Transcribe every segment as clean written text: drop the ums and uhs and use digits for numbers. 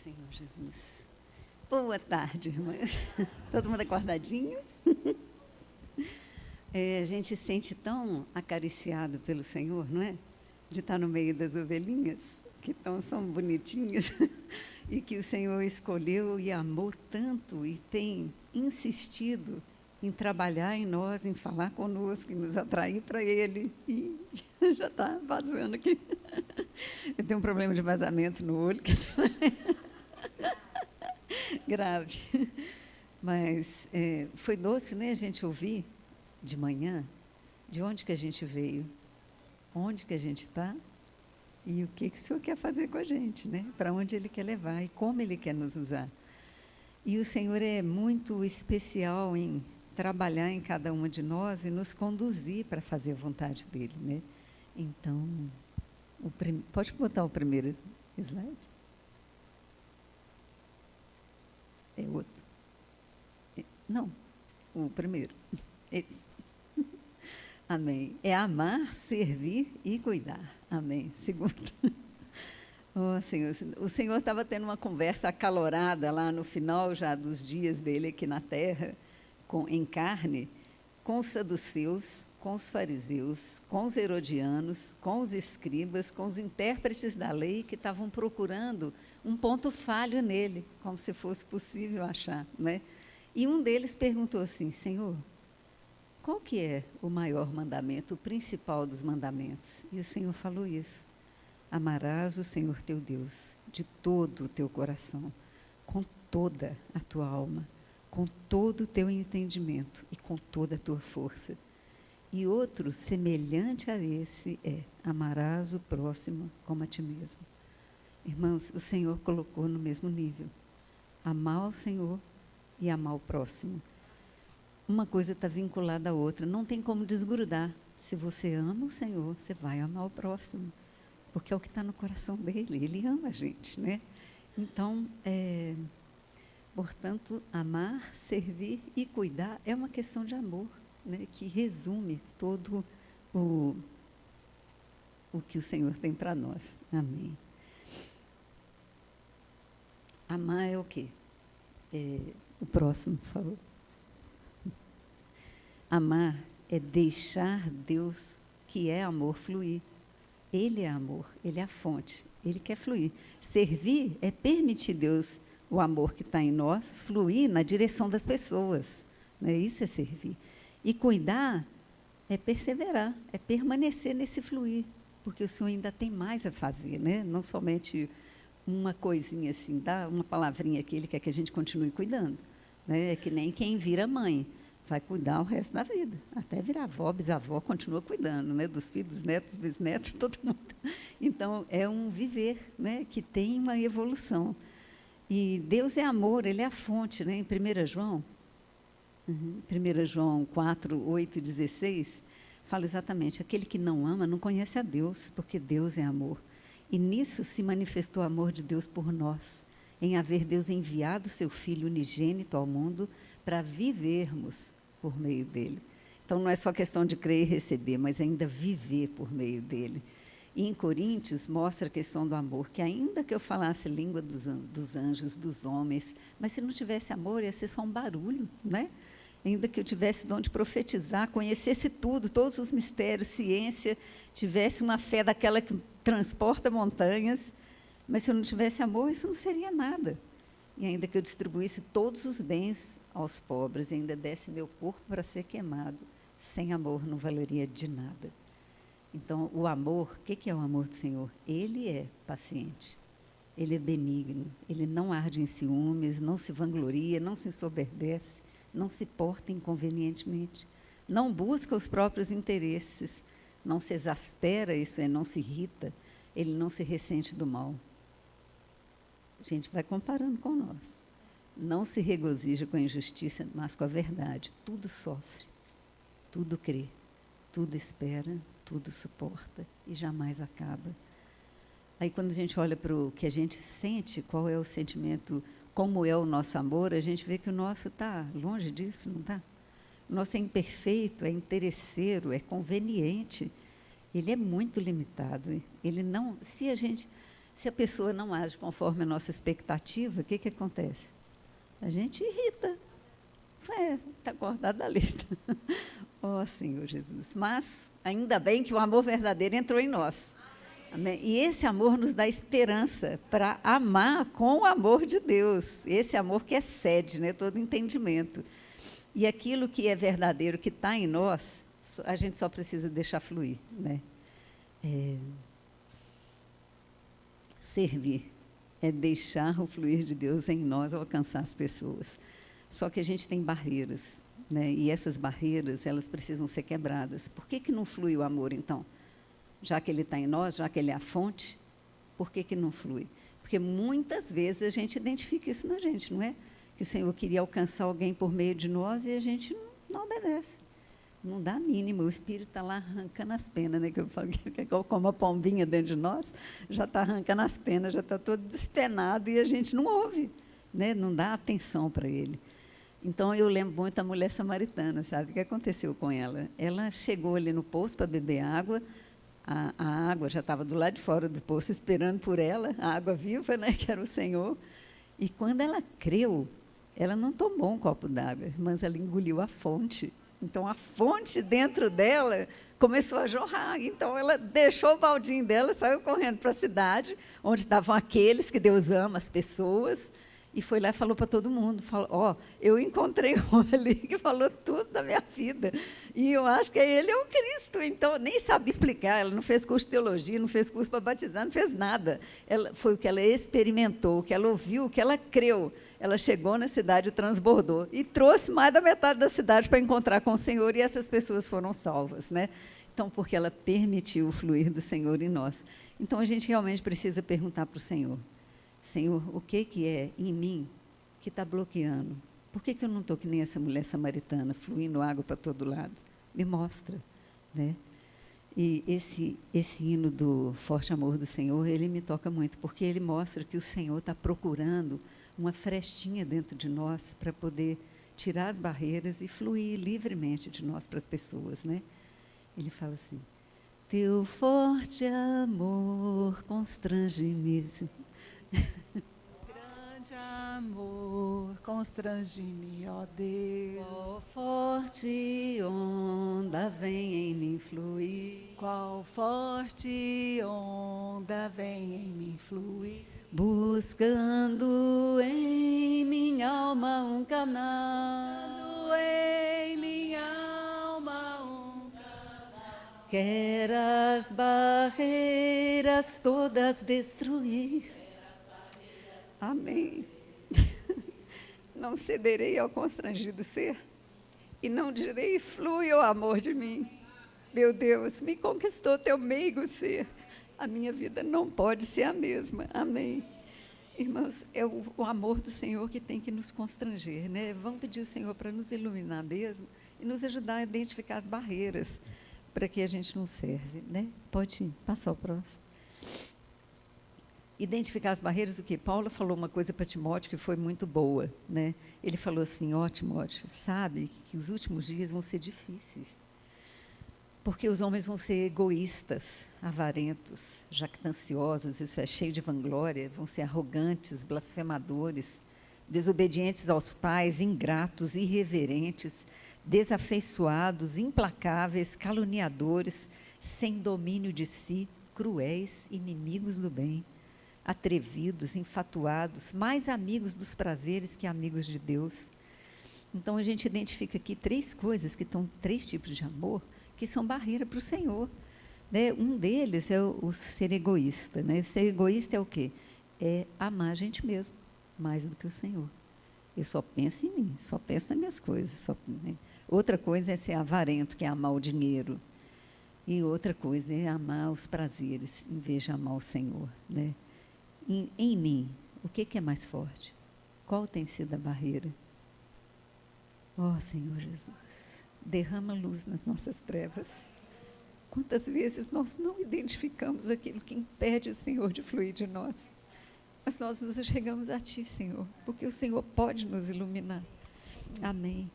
Senhor Jesus. Boa tarde, irmãs. Todo mundo acordadinho? A gente se sente tão acariciado pelo Senhor, não é? De estar no meio das ovelhinhas, que são bonitinhas, e que o Senhor escolheu e amou tanto e tem insistido em trabalhar em nós, em falar conosco, em nos atrair para Ele. E já está vazando aqui. Eu tenho um problema de vazamento no olho, que grave. Mas foi doce, né, a gente ouvir de manhã de onde que a gente veio, onde que a gente está e o que o Senhor quer fazer com a gente, né? Para onde Ele quer levar e como Ele quer nos usar. E o Senhor é muito especial em trabalhar em cada uma de nós e nos conduzir para fazer a vontade dEle, né? Então, pode botar o primeiro slide? É outro. Não, o primeiro. Esse. Amém. É amar, servir e cuidar. Amém. Segundo. Oh, Senhor, o Senhor estava tendo uma conversa acalorada lá no final já dos dias dele aqui na terra, em carne, com os saduceus, com os fariseus, com os herodianos, com os escribas, com os intérpretes da lei que estavam procurando um ponto falho nele, como se fosse possível achar, né? E um deles perguntou assim: Senhor, qual que é o maior mandamento, o principal dos mandamentos? E o Senhor falou isso: amarás o Senhor teu Deus de todo o teu coração, com toda a tua alma, com todo o teu entendimento e com toda a tua força. E outro semelhante a esse é: amarás o próximo como a ti mesmo. Irmãos, o Senhor colocou no mesmo nível. Amar o Senhor e amar o próximo. Uma coisa está vinculada à outra, não tem como desgrudar. Se você ama o Senhor, você vai amar o próximo, porque é o que está no coração dele, ele ama a gente, né? Então, portanto, amar, servir e cuidar é uma questão de amor, né, que resume todo o que o Senhor tem para nós. Amém. Amar é o quê? O próximo, por favor. Amar é deixar Deus, que é amor, fluir. Ele é amor, Ele é a fonte, Ele quer fluir. Servir é permitir Deus, o amor que está em nós, fluir na direção das pessoas, né? Isso é servir. E cuidar é perseverar, é permanecer nesse fluir, porque o Senhor ainda tem mais a fazer, né? Não somente uma coisinha assim, dá uma palavrinha que Ele quer que a gente continue cuidando, né? É que nem quem vira mãe, vai cuidar o resto da vida, até virar avó, bisavó, continua cuidando, né? Dos filhos, netos, bisnetos, todo mundo. Então, é um viver, né? Que tem uma evolução. E Deus é amor, Ele é a fonte, né? Em 1 João, 1 João 4, 8 e 16, fala exatamente: aquele que não ama não conhece a Deus, porque Deus é amor. E nisso se manifestou o amor de Deus por nós, em haver Deus enviado o seu Filho unigênito ao mundo para vivermos por meio dele. Então, não é só questão de crer e receber, mas ainda viver por meio dele. E em Coríntios mostra a questão do amor, que ainda que eu falasse língua dos anjos, dos homens, mas se não tivesse amor, ia ser só um barulho, né? Ainda que eu tivesse dom de profetizar, conhecesse tudo, todos os mistérios, ciência, tivesse uma fé daquela que transporta montanhas, mas se eu não tivesse amor, isso não seria nada. E ainda que eu distribuísse todos os bens aos pobres e ainda desse meu corpo para ser queimado, sem amor não valeria de nada. Então, o amor, o que é o amor do Senhor? Ele é paciente, Ele é benigno, Ele não arde em ciúmes, não se vangloria, não se ensoberbece, não se porta inconvenientemente, não busca os próprios interesses, não se exaspera, isso é, não se irrita, Ele não se ressente do mal. A gente vai comparando com nós. Não se regozija com a injustiça, mas com a verdade. Tudo sofre, tudo crê, tudo espera, tudo suporta e jamais acaba. Aí, quando a gente olha para o que a gente sente, qual é o sentimento, como é o nosso amor, a gente vê que o nosso está longe disso, não está? O nosso é imperfeito, é interesseiro, é conveniente. Ele é muito limitado. Ele não, se a gente Se a pessoa não age conforme a nossa expectativa, o que, que acontece? A gente irrita. Está acordado da lista. Ó Senhor Jesus. Mas, ainda bem que o amor verdadeiro entrou em nós. Amém? E esse amor nos dá esperança para amar com o amor de Deus. Esse amor que excede, né, todo entendimento. E aquilo que é verdadeiro, que está em nós, a gente só precisa deixar fluir, né? Servir é deixar o fluir de Deus em nós alcançar as pessoas. Só que a gente tem barreiras, né? E essas barreiras, elas precisam ser quebradas. Por que não flui o amor, então? Já que ele está em nós, já que ele é a fonte, por que não flui? Porque muitas vezes a gente identifica isso na gente, não é? Que o Senhor queria alcançar alguém por meio de nós e a gente não obedece. Não dá a mínima, o Espírito está lá arrancando as penas, né? Que eu falo que é como a pombinha dentro de nós, já está arrancando as penas, já está todo despenado e a gente não ouve, né? Não dá atenção para ele. Então, eu lembro muito da mulher samaritana, sabe? O que aconteceu com ela? Ela chegou ali no poço para beber água, a água já estava do lado de fora do poço, esperando por ela, a água viva, né? Que era o Senhor. E quando ela creu, ela não tomou um copo d'água, mas ela engoliu a fonte. Então, a fonte dentro dela começou a jorrar. Então, ela deixou o baldinho dela, saiu correndo para a cidade, onde estavam aqueles que Deus ama, as pessoas, e foi lá e falou para todo mundo, falou, ó, eu encontrei um ali que falou tudo da minha vida, e eu acho que ele é o Cristo. Então, nem sabe explicar, ela não fez curso de teologia, não fez curso para batizar, não fez nada. Foi o que ela experimentou, o que ela ouviu, o que ela creu. Ela chegou na cidade e transbordou, e trouxe mais da metade da cidade para encontrar com o Senhor, e essas pessoas foram salvas, né? Então, porque ela permitiu o fluir do Senhor em nós. Então, a gente realmente precisa perguntar para o Senhor, Senhor, o que é em mim que está bloqueando? Por que eu não estou que nem essa mulher samaritana, fluindo água para todo lado? Me mostra, né? E esse hino do Forte Amor do Senhor, ele me toca muito, porque ele mostra que o Senhor está procurando uma frestinha dentro de nós para poder tirar as barreiras e fluir livremente de nós para as pessoas, né? Ele fala assim, teu forte amor constrange-me. Grande amor constrange-me, ó Deus. Qual forte onda vem em mim fluir. Qual forte onda vem em mim fluir. Buscando em minha alma um canal. Buscando em minha alma um canal. Quer as barreiras todas destruir. Amém. Não cederei ao constrangido ser, e não direi, flui o amor de mim. Meu Deus, me conquistou teu meigo ser, a minha vida não pode ser a mesma. Amém. Irmãos, é o amor do Senhor que tem que nos constranger, né? Vamos pedir ao Senhor para nos iluminar mesmo e nos ajudar a identificar as barreiras para que a gente não serve, né? Pode passar o próximo. Identificar as barreiras, o que Paulo falou uma coisa para Timóteo que foi muito boa, né? Ele falou assim, ó Timóteo, sabe que os últimos dias vão ser difíceis, porque os homens vão ser egoístas, avarentos, jactanciosos, isso é, cheio de vanglória, vão ser arrogantes, blasfemadores, desobedientes aos pais, ingratos, irreverentes, desafeiçoados, implacáveis, caluniadores, sem domínio de si, cruéis, inimigos do bem, atrevidos, infatuados, mais amigos dos prazeres que amigos de Deus. Então, a gente identifica aqui três coisas, que estão três tipos de amor, que são barreira para o Senhor, né? Um deles é o ser egoísta, né? Ser egoísta é o quê? É amar a gente mesmo, mais do que o Senhor. Eu só penso em mim, só penso nas minhas coisas. Né? Outra coisa é ser avarento, que é amar o dinheiro. E outra coisa é amar os prazeres, em vez de amar o Senhor, né? Em mim, o que é mais forte? Qual tem sido a barreira? Ó Senhor Jesus, derrama luz nas nossas trevas. Quantas vezes nós não identificamos aquilo que impede o Senhor de fluir de nós? Mas nós nos chegamos a Ti, Senhor, porque o Senhor pode nos iluminar. Amém.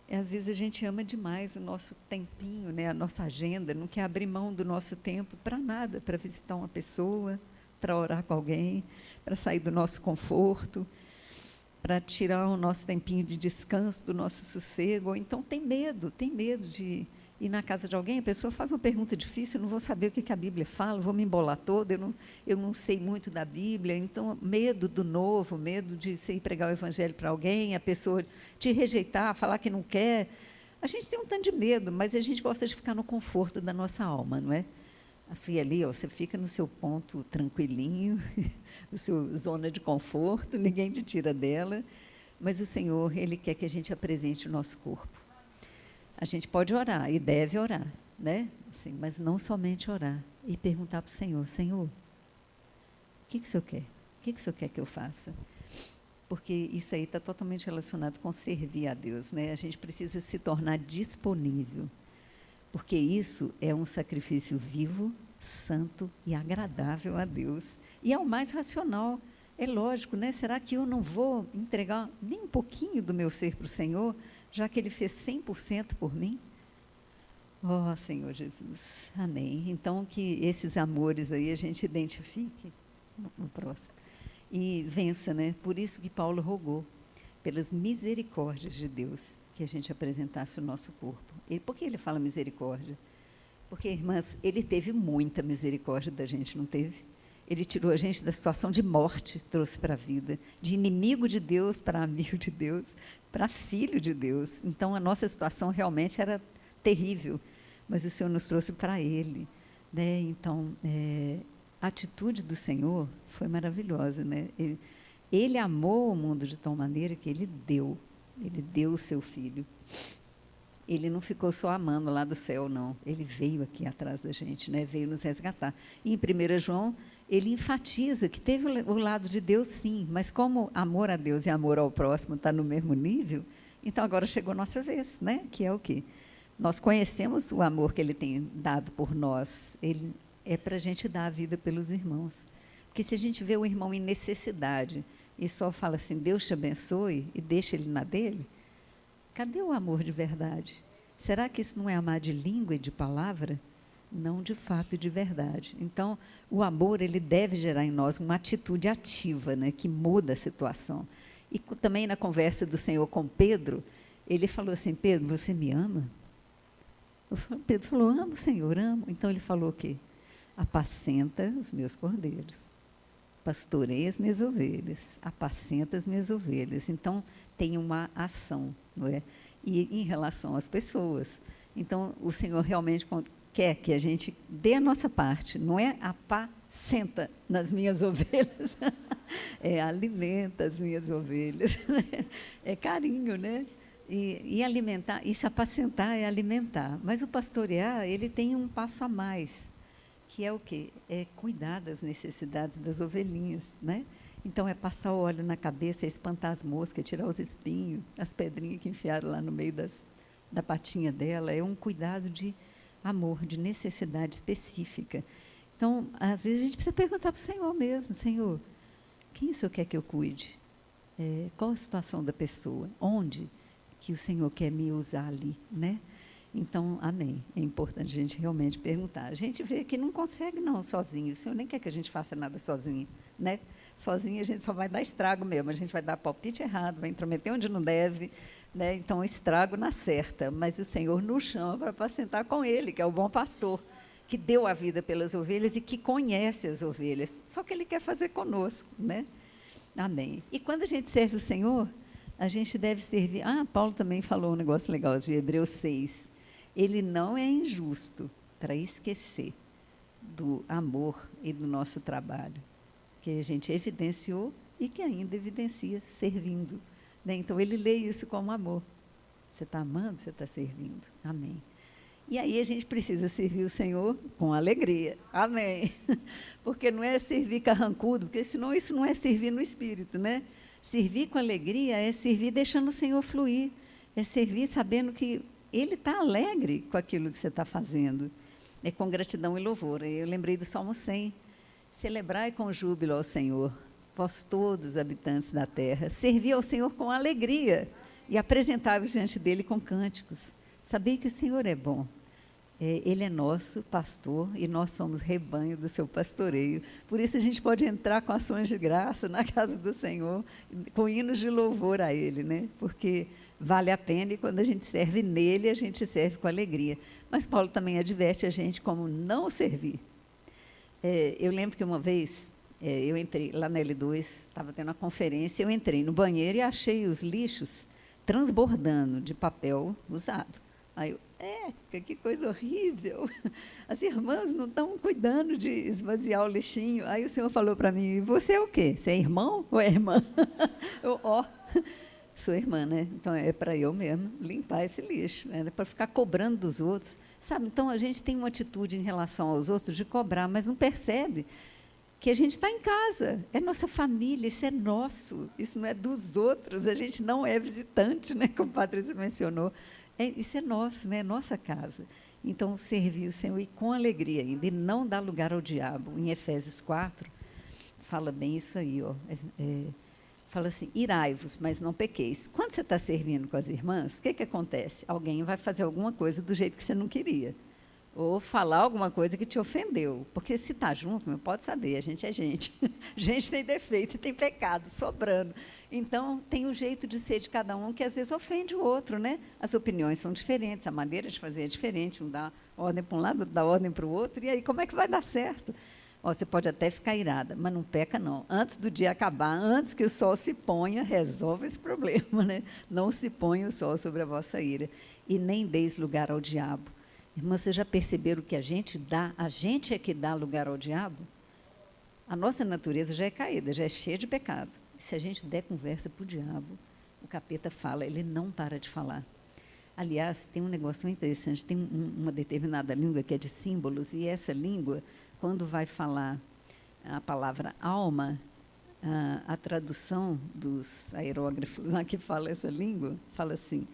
E às vezes a gente ama demais o nosso tempinho, né, a nossa agenda, não quer abrir mão do nosso tempo para nada, para visitar uma pessoa, para orar com alguém, para sair do nosso conforto, para tirar o nosso tempinho de descanso, do nosso sossego. Ou então tem medo de ir na casa de alguém, a pessoa faz uma pergunta difícil, eu não vou saber o que a Bíblia fala, vou me embolar toda, eu não sei muito da Bíblia, então medo do novo, medo de você ir pregar o Evangelho para alguém, a pessoa te rejeitar, falar que não quer. A gente tem um tanto de medo, mas a gente gosta de ficar no conforto da nossa alma, não é? Fui ali, ó, você fica no seu ponto tranquilinho, no seu zona de conforto, ninguém te tira dela, mas o Senhor, Ele quer que a gente apresente o nosso corpo. A gente pode orar e deve orar, né? Assim, mas não somente orar e perguntar para o Senhor, Senhor, o que o Senhor quer? O que o Senhor quer que eu faça? Porque isso aí está totalmente relacionado com servir a Deus, né? A gente precisa se tornar disponível, porque isso é um sacrifício vivo, santo e agradável a Deus. E é o mais racional. É lógico, né? Será que eu não vou entregar nem um pouquinho do meu ser para o Senhor, já que Ele fez 100% por mim? Oh, Senhor Jesus, amém. Então, que esses amores aí a gente identifique no próximo. E vença, né? Por isso que Paulo rogou, pelas misericórdias de Deus, que a gente apresentasse o nosso corpo. Por que ele fala misericórdia? Porque, irmãs, Ele teve muita misericórdia da gente, não teve? Ele tirou a gente da situação de morte, trouxe para a vida, de inimigo de Deus para amigo de Deus, para filho de Deus. Então, a nossa situação realmente era terrível, mas o Senhor nos trouxe para Ele, né? Então, a atitude do Senhor foi maravilhosa, né? Ele amou o mundo de tal maneira que Ele deu o seu Filho. Ele não ficou só amando lá do céu, não. Ele veio aqui atrás da gente, né? Veio nos resgatar. E em 1 João, ele enfatiza que teve o lado de Deus, sim, mas como amor a Deus e amor ao próximo está no mesmo nível, então agora chegou a nossa vez, né? Que é o quê? Nós conhecemos o amor que Ele tem dado por nós. Ele é para a gente dar a vida pelos irmãos. Porque se a gente vê o irmão em necessidade e só fala assim, Deus te abençoe, e deixa ele na dele, cadê o amor de verdade? Será que isso não é amar de língua e de palavra? Não de fato e de verdade. Então, o amor, ele deve gerar em nós uma atitude ativa, né, que muda a situação. E também na conversa do Senhor com Pedro, Ele falou assim, Pedro, você me ama? Pedro falou, amo, Senhor, amo. Então, Ele falou o quê? Apacenta os meus cordeiros, pastorei as minhas ovelhas, apacenta as minhas ovelhas. Então, tem uma ação, não é? E em relação às pessoas. Então, o Senhor realmente quer que a gente dê a nossa parte, não é apacenta nas minhas ovelhas, é alimenta as minhas ovelhas, é carinho, né? E alimentar, e se apacentar é alimentar. Mas o pastorear, ele tem um passo a mais, que é o quê? É cuidar das necessidades das ovelhinhas, né? Então, é passar o óleo na cabeça, é espantar as moscas, tirar os espinhos, as pedrinhas que enfiaram lá no meio da patinha dela. É um cuidado de amor, de necessidade específica. Então, às vezes, a gente precisa perguntar para o Senhor mesmo, Senhor, quem o Senhor quer que eu cuide? Qual a situação da pessoa? Onde que o Senhor quer me usar ali, né? Então, amém. É importante a gente realmente perguntar. A gente vê que não consegue, não, sozinho. O Senhor nem quer que a gente faça nada sozinho, né? Sozinho a gente só vai dar estrago mesmo. A gente vai dar palpite errado, vai intrometer onde não deve, né? Então, estrago na certa. Mas o Senhor nos chama para apacentar com Ele, que é o bom pastor, que deu a vida pelas ovelhas e que conhece as ovelhas. Só que Ele quer fazer conosco, né? Amém. E quando a gente serve o Senhor, a gente deve servir... Paulo também falou um negócio legal, de Hebreus 6. Ele não é injusto para esquecer do amor e do nosso trabalho, que a gente evidenciou e que ainda evidencia servindo, né? Então, ele lê isso como amor. Você está amando, você está servindo. Amém. E aí a gente precisa servir o Senhor com alegria. Amém. Porque não é servir carrancudo, porque senão isso não é servir no Espírito, né? Servir com alegria é servir deixando o Senhor fluir. É servir sabendo que Ele está alegre com aquilo que você está fazendo. É com gratidão e louvor. Eu lembrei do Salmo 100. Celebrai com júbilo ao Senhor, vós todos, habitantes da terra. Servir ao Senhor com alegria e apresentai-vos diante dele com cânticos. Sabei que o Senhor é bom. Ele é nosso pastor e nós somos rebanho do seu pastoreio. Por isso a gente pode entrar com ações de graça na casa do Senhor, com hinos de louvor a Ele, né? Porque vale a pena e quando a gente serve nele, a gente serve com alegria. Mas Paulo também adverte a gente como não servir. Eu lembro que uma vez eu entrei lá na L2, estava tendo uma conferência, eu entrei no banheiro e achei os lixos transbordando de papel usado. Aí eu, que coisa horrível, as irmãs não estão cuidando de esvaziar o lixinho. Aí o Senhor falou para mim, você é o quê? Você é irmão ou é irmã? Eu, sou irmã, né? Então é para eu mesmo limpar esse lixo, né? Para ficar cobrando dos outros, sabe? Então a gente tem uma atitude em relação aos outros de cobrar, mas não percebe que a gente está em casa, é nossa família, isso é nosso, isso não é dos outros, a gente não é visitante, né? Como a Patrícia mencionou, isso é nosso, né? É nossa casa. Então, servir o Senhor e com alegria ainda, e não dar lugar ao diabo. Em Efésios 4, fala bem isso aí, ó. Fala assim, irai-vos, mas não pequeis. Quando você está servindo com as irmãs, o que acontece? Alguém vai fazer alguma coisa do jeito que você não queria. Ou falar alguma coisa que te ofendeu. Porque se está junto, não pode saber, a gente é gente. Gente tem defeito e tem pecado, sobrando. Então, tem o jeito de ser de cada um que às vezes ofende o outro, né? As opiniões são diferentes, a maneira de fazer é diferente, um dá ordem para um lado, outro dá ordem para o outro, e aí como é que vai dar certo? Você pode até ficar irada, mas não peca, não. Antes do dia acabar, antes que o sol se ponha, resolve esse problema, né? Não se ponha o sol sobre a vossa ira. E nem deis lugar ao diabo. Irmã, vocês já perceberam que a gente é que dá lugar ao diabo? A nossa natureza já é caída, já é cheia de pecado. E se a gente der conversa para o diabo, o capeta fala, ele não para de falar. Aliás, tem um negócio muito interessante, tem uma determinada língua que é de símbolos, e essa língua, quando vai falar a palavra alma, a tradução dos aerógrafos lá que fala essa língua, fala assim,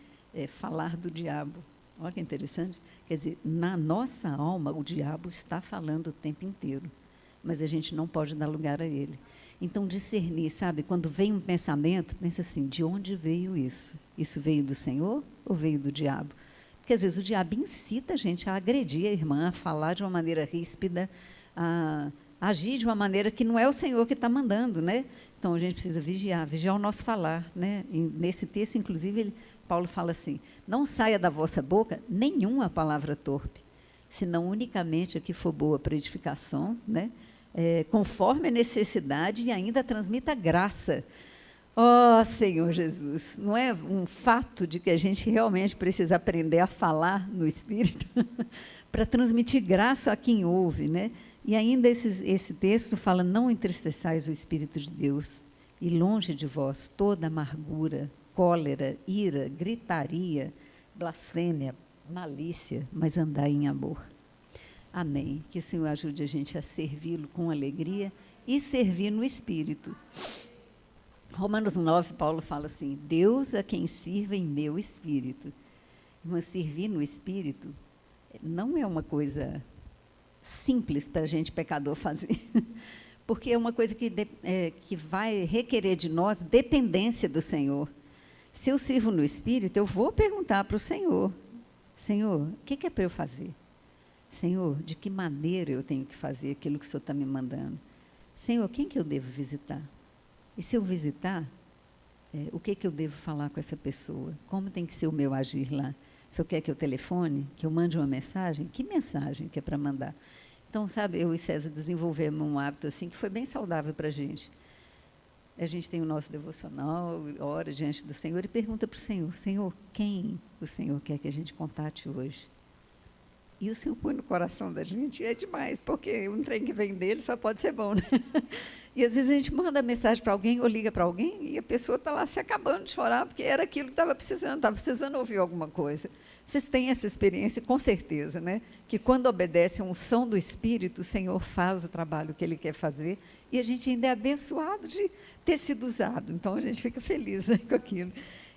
falar do diabo. Olha que interessante. Quer dizer, na nossa alma, o diabo está falando o tempo inteiro, mas a gente não pode dar lugar a ele. Então, discernir, sabe? Quando vem um pensamento, pensa assim, de onde veio isso? Isso veio do Senhor ou veio do diabo? Porque, às vezes, o diabo incita a gente a agredir a irmã, a falar de uma maneira ríspida, a agir de uma maneira que não é o Senhor que está mandando, né? Então, a gente precisa vigiar o nosso falar, né? E nesse texto, inclusive, Paulo fala assim, não saia da vossa boca nenhuma palavra torpe, senão unicamente a que for boa para edificação, né? Conforme a necessidade e ainda transmita graça. Ó Senhor Jesus, não é um fato de que a gente realmente precisa aprender a falar no Espírito para transmitir graça a quem ouve, né? E ainda esse texto fala, não entristeçais o Espírito de Deus, e longe de vós toda amargura, cólera, ira, gritaria, blasfêmia, malícia, mas andai em amor. Amém. Que o Senhor ajude a gente a servi-lo com alegria e servir no Espírito. Romanos 9, Paulo fala assim, Deus a quem sirva em meu Espírito. Mas servir no Espírito não é uma coisa simples para a gente pecador fazer, porque é uma coisa que vai requerer de nós dependência do Senhor. Se eu sirvo no Espírito, eu vou perguntar para o Senhor, Senhor, o que é para eu fazer? Senhor, de que maneira eu tenho que fazer aquilo que o Senhor está me mandando? Senhor, quem que eu devo visitar? E se eu visitar, o que eu devo falar com essa pessoa? Como tem que ser o meu agir lá? Se eu quer que eu telefone, que eu mande uma mensagem, que mensagem que é para mandar? Então, sabe, eu e César desenvolvemos um hábito assim que foi bem saudável para a gente. A gente tem o nosso devocional, ora diante do Senhor e pergunta para o Senhor, Senhor, quem o Senhor quer que a gente contate hoje? E o Senhor põe no coração da gente, é demais, porque um trem que vem dele só pode ser bom, né? E às vezes a gente manda mensagem para alguém ou liga para alguém e a pessoa está lá se acabando de chorar, porque era aquilo que estava precisando ouvir alguma coisa. Vocês têm essa experiência, com certeza, né? Que quando obedece a unção do Espírito, o Senhor faz o trabalho que Ele quer fazer e a gente ainda é abençoado de ter sido usado. Então, a gente fica feliz, né, com aquilo.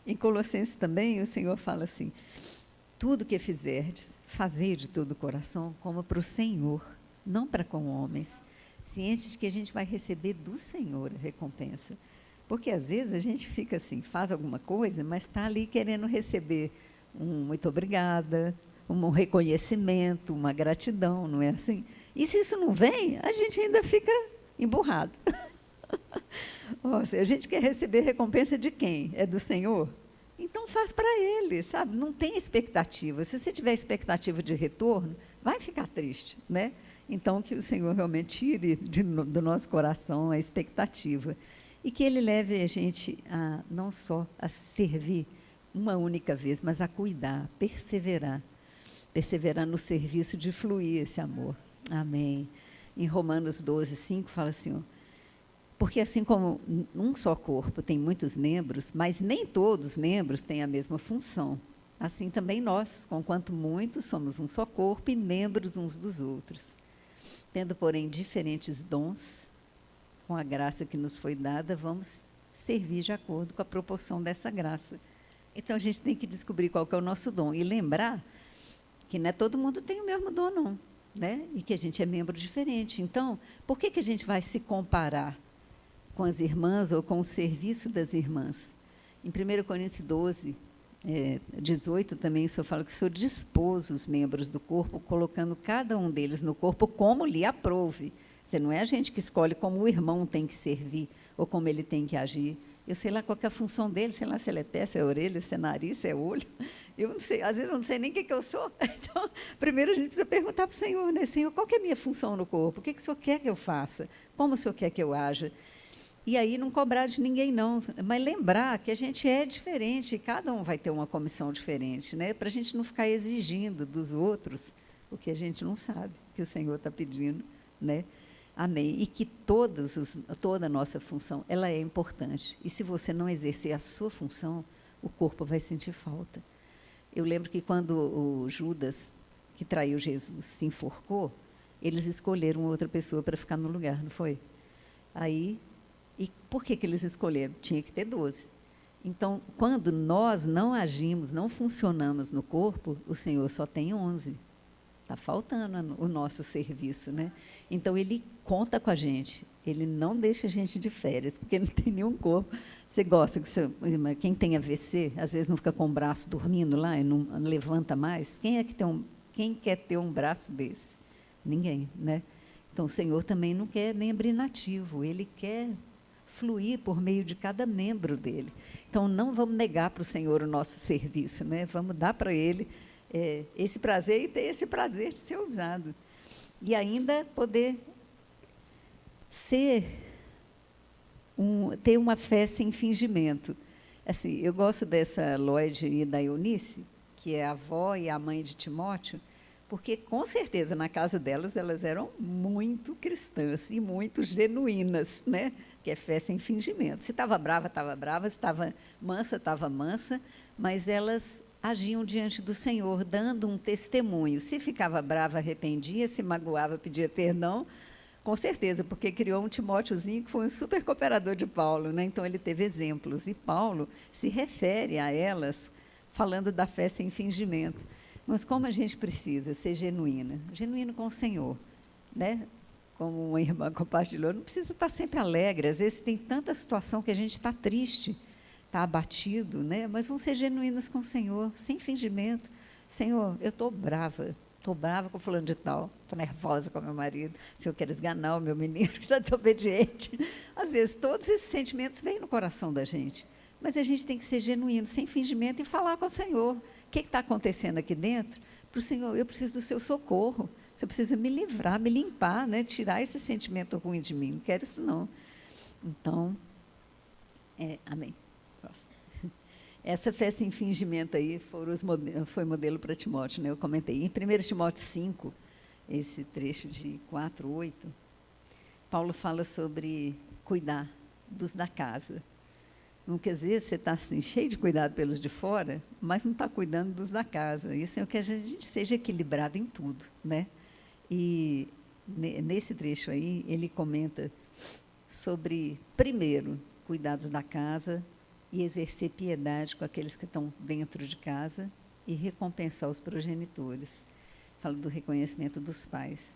Em Colossenses também, o Senhor fala assim, tudo que fizerdes, fazei de todo o coração, como para o Senhor, não para com homens, cientes de que a gente vai receber do Senhor a recompensa. Porque, às vezes, a gente fica assim, faz alguma coisa, mas está ali querendo receber um muito obrigada, um reconhecimento, uma gratidão, não é assim? E se isso não vem, a gente ainda fica emburrado. A gente quer receber recompensa de quem? É do Senhor? Então faz para Ele, sabe? Não tem expectativa. Se você tiver expectativa de retorno, vai ficar triste, né? Então que o Senhor realmente tire do nosso coração a expectativa e que Ele leve a gente a não só a servir uma única vez, mas a cuidar, perseverar no serviço de fluir esse amor. Amém. Em Romanos 12, 5 fala assim, ó, porque assim como um só corpo tem muitos membros, mas nem todos os membros têm a mesma função. Assim também nós, conquanto muitos, somos um só corpo e membros uns dos outros. Tendo, porém, diferentes dons, com a graça que nos foi dada, vamos servir de acordo com a proporção dessa graça. Então, a gente tem que descobrir qual que é o nosso dom e lembrar que não é todo mundo tem o mesmo dom, não, né? E que a gente é membro diferente. Então, por que a gente vai se comparar com as irmãs ou com o serviço das irmãs? Em 1 Coríntios 12, 18 também, o Senhor fala que o Senhor dispôs os membros do corpo, colocando cada um deles no corpo como lhe aprouve. Você não é a gente que escolhe como o irmão tem que servir ou como ele tem que agir. Eu sei lá qual que é a função dele, sei lá se ele é pé, se é orelha, se é nariz, se é olho. Eu não sei, às vezes eu não sei nem o que eu sou. Então, primeiro a gente precisa perguntar para o Senhor, né? Senhor, qual que é a minha função no corpo? O que o Senhor quer que eu faça? Como o Senhor quer que eu haja? E aí não cobrar de ninguém, não, mas lembrar que a gente é diferente, cada um vai ter uma comissão diferente, né? Para a gente não ficar exigindo dos outros o que a gente não sabe, que o Senhor está pedindo, né? Amém. E que toda a nossa função, ela é importante. E se você não exercer a sua função, o corpo vai sentir falta. Eu lembro que quando o Judas, que traiu Jesus, se enforcou, eles escolheram outra pessoa para ficar no lugar, não foi? Aí, e por que eles escolheram? Tinha que ter 12. Então, quando nós não agimos, não funcionamos no corpo, o Senhor só tem 11. Está faltando o nosso serviço, né? Então, Ele conta com a gente. Ele não deixa a gente de férias, porque não tem nenhum corpo. Você gosta que quem tem AVC, às vezes não fica com o braço dormindo lá e não levanta mais? Quem quer ter um braço desse? Ninguém, né? Então, o Senhor também não quer membro inativo. Ele quer fluir por meio de cada membro dele. Então, não vamos negar para o Senhor o nosso serviço, né? Vamos dar para Ele esse prazer e ter esse prazer de ser usado. E ainda poder ter uma fé sem fingimento. Assim, eu gosto dessa Lloyd e da Eunice, que é a avó e a mãe de Timóteo, porque, com certeza, na casa delas, elas eram muito cristãs e muito genuínas, né? Que é fé sem fingimento. Se estava brava, estava brava, se estava mansa, mas elas agiam diante do Senhor, dando um testemunho. Se ficava brava, arrependia, se magoava, pedia perdão, com certeza, porque criou um Timóteozinho que foi um super cooperador de Paulo, né? Então, ele teve exemplos. E Paulo se refere a elas, falando da fé sem fingimento. Mas como a gente precisa ser genuíno com o Senhor, né? Como uma irmã compartilhou, não precisa estar sempre alegre. Às vezes tem tanta situação que a gente está triste, está abatido, né? Mas vamos ser genuínos com o Senhor, sem fingimento. Senhor, eu estou brava com fulano de tal, estou nervosa com meu marido, o Senhor quer esganar o meu menino que está desobediente. Às vezes, todos esses sentimentos vêm no coração da gente, mas a gente tem que ser genuíno, sem fingimento, e falar com o Senhor. O que está acontecendo aqui dentro? Para o Senhor, eu preciso do seu socorro, você precisa me livrar, me limpar, né? Tirar esse sentimento ruim de mim, não quero isso não. Então, amém. Próximo. Essa fé sem fingimento aí foi modelo para Timóteo, né? Eu comentei. Em 1 Timóteo 5, esse trecho de 4, 8, Paulo fala sobre cuidar dos da casa. Não quer dizer você está assim, cheio de cuidado pelos de fora, mas não está cuidando dos da casa. Isso é que a gente seja equilibrado em tudo, né? E nesse trecho aí, ele comenta sobre, primeiro, cuidados da casa e exercer piedade com aqueles que estão dentro de casa e recompensar os progenitores. Fala do reconhecimento dos pais.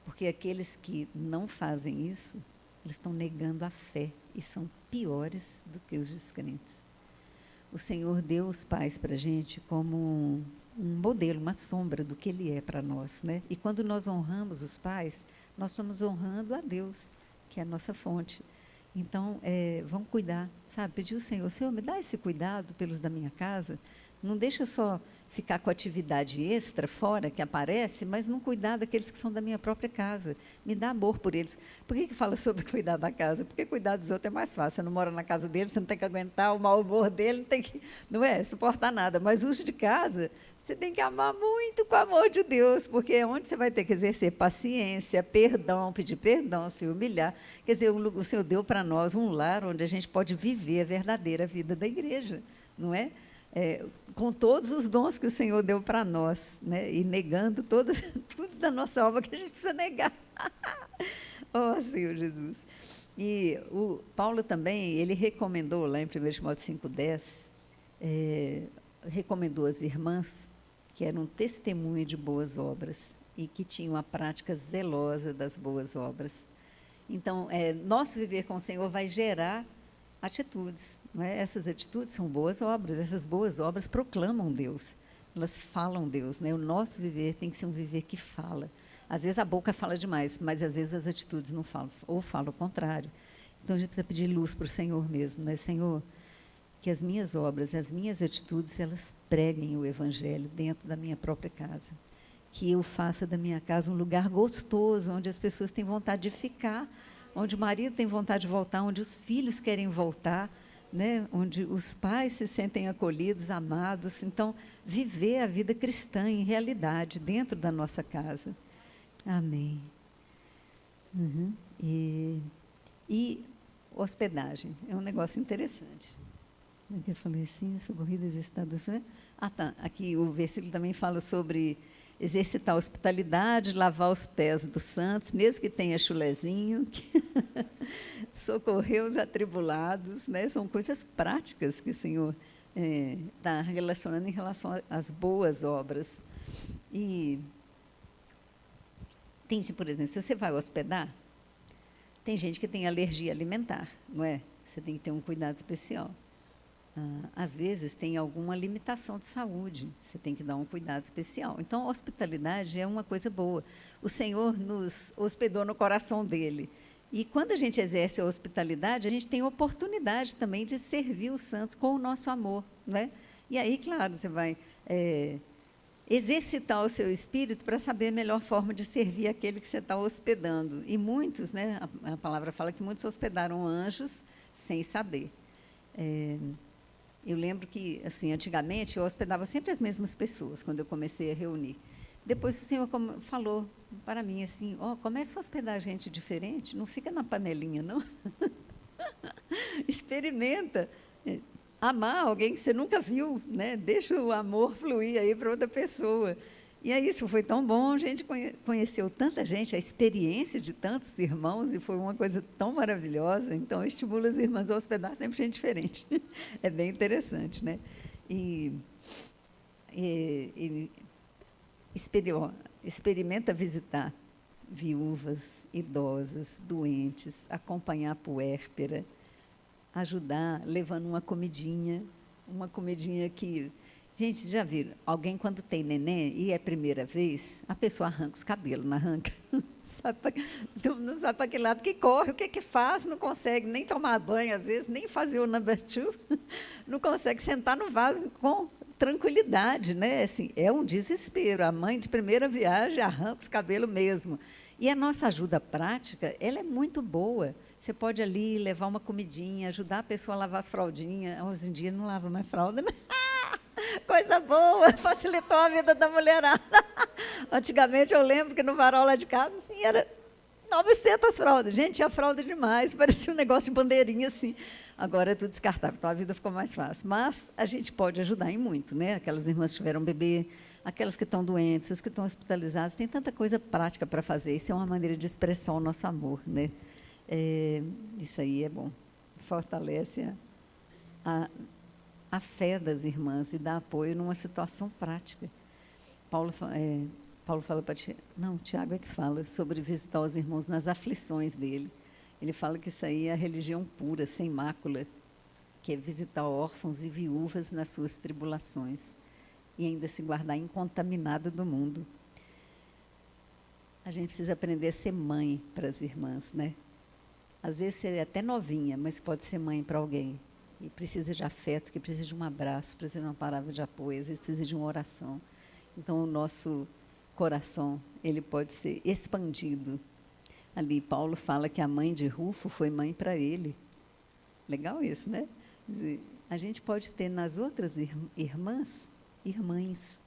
Porque aqueles que não fazem isso, eles estão negando a fé e são piores do que os descrentes. O Senhor deu os pais para a gente como modelo, uma sombra do que Ele é para nós, né? E quando nós honramos os pais, nós estamos honrando a Deus, que é a nossa fonte. Então, vamos cuidar, sabe? Pedir ao Senhor, Senhor, me dá esse cuidado pelos da minha casa. Não deixa só ficar com atividade extra fora que aparece, mas não cuidar daqueles que são da minha própria casa. Me dá amor por eles. Por que fala sobre cuidar da casa? Porque cuidar dos outros é mais fácil. Você não mora na casa dele, você não tem que aguentar o mau humor dele, não tem que, não é, suportar nada. Mas os de casa, você tem que amar muito com o amor de Deus, porque é onde você vai ter que exercer paciência, perdão, pedir perdão, se humilhar. Quer dizer, o Senhor deu para nós um lar onde a gente pode viver a verdadeira vida da igreja, não é? Com todos os dons que o Senhor deu para nós, né? E negando tudo da nossa obra que a gente precisa negar. Oh, Senhor Jesus. E o Paulo também, ele recomendou, lá em 1 Timóteo 5,10, recomendou às irmãs que eram testemunha de boas obras e que tinham a prática zelosa das boas obras. Então, nosso viver com o Senhor vai gerar atitudes, não é? Essas atitudes são boas obras, essas boas obras proclamam Deus, elas falam Deus, né? O nosso viver tem que ser um viver que fala. Às vezes a boca fala demais, mas às vezes as atitudes não falam, ou falam o contrário. Então a gente precisa pedir luz para o Senhor mesmo, né? Senhor, que as minhas obras, as minhas atitudes, elas preguem o Evangelho dentro da minha própria casa. Que eu faça da minha casa um lugar gostoso, onde as pessoas têm vontade de ficar, onde o marido tem vontade de voltar, onde os filhos querem voltar, né? Onde os pais se sentem acolhidos, amados. Então, viver a vida cristã em realidade, dentro da nossa casa. Amém. E hospedagem, é um negócio interessante. Eu falei assim, socorridas estados. Ah, tá. Aqui o versículo também fala sobre exercitar a hospitalidade, lavar os pés dos santos, mesmo que tenha chulezinho, socorrer os atribulados, né? São coisas práticas que o Senhor está relacionando em relação às boas obras. E tem, por exemplo, se você vai hospedar, tem gente que tem alergia alimentar, não é? Você tem que ter um cuidado especial. Às vezes tem alguma limitação de saúde, você tem que dar um cuidado especial. Então, a hospitalidade é uma coisa boa. O Senhor nos hospedou no coração dele. E quando a gente exerce a hospitalidade, a gente tem oportunidade também de servir os santos com o nosso amor, né? E aí, claro, você vai exercitar o seu espírito para saber a melhor forma de servir aquele que você está hospedando. E muitos, né, a palavra fala que muitos hospedaram anjos sem saber. Eu lembro que, assim, antigamente, eu hospedava sempre as mesmas pessoas, quando eu comecei a reunir. Depois o Senhor falou para mim assim, começa a hospedar gente diferente, não fica na panelinha, não. Experimenta amar alguém que você nunca viu, né? Deixa o amor fluir aí para outra pessoa. E aí, isso foi tão bom, a gente conheceu tanta gente, a experiência de tantos irmãos, e foi uma coisa tão maravilhosa. Então, estimula as irmãs a hospedar sempre gente diferente. É bem interessante, né? Experimenta visitar viúvas, idosas, doentes, acompanhar a puérpera, ajudar, levando uma comidinha que... Gente, já viram? Alguém, quando tem neném e é a primeira vez, a pessoa arranca os cabelos, não arranca? Não sabe para que lado que corre, o que faz, não consegue nem tomar banho, às vezes, nem fazer o number 2, não consegue sentar no vaso com tranquilidade, né? Assim, é um desespero. A mãe de primeira viagem arranca os cabelos mesmo. E a nossa ajuda prática, ela é muito boa. Você pode ali levar uma comidinha, ajudar a pessoa a lavar as fraldinhas. Hoje em dia não lava mais fralda, né? Coisa boa, facilitou a vida da mulherada. Antigamente, eu lembro que no varal lá de casa, assim, era 900 fraldas. Gente, tinha fralda demais, parecia um negócio de bandeirinha, assim. Agora é tudo descartável, então a vida ficou mais fácil. Mas a gente pode ajudar em muito, né? Aquelas irmãs que tiveram bebê, aquelas que estão doentes, as que estão hospitalizadas, tem tanta coisa prática para fazer. Isso é uma maneira de expressar o nosso amor, né? Isso aí é bom. Fortalece a fé das irmãs e dá apoio numa situação prática. Paulo fala para Tiago, não, Tiago é que fala sobre visitar os irmãos nas aflições dele. Ele fala que isso aí é a religião pura, sem mácula, que é visitar órfãos e viúvas nas suas tribulações. e ainda se guardar incontaminado do mundo. A gente precisa aprender a ser mãe para as irmãs, né? Às vezes você é até novinha, mas pode ser mãe para alguém. E precisa de afeto, que precisa de um abraço, precisa de uma palavra de apoio, às vezes precisa de uma oração. Então, o nosso coração, ele pode ser expandido. Ali, Paulo fala que a mãe de Rufo foi mãe para ele. Legal isso, né? Quer dizer, a gente pode ter nas outras irmãs, irmãs,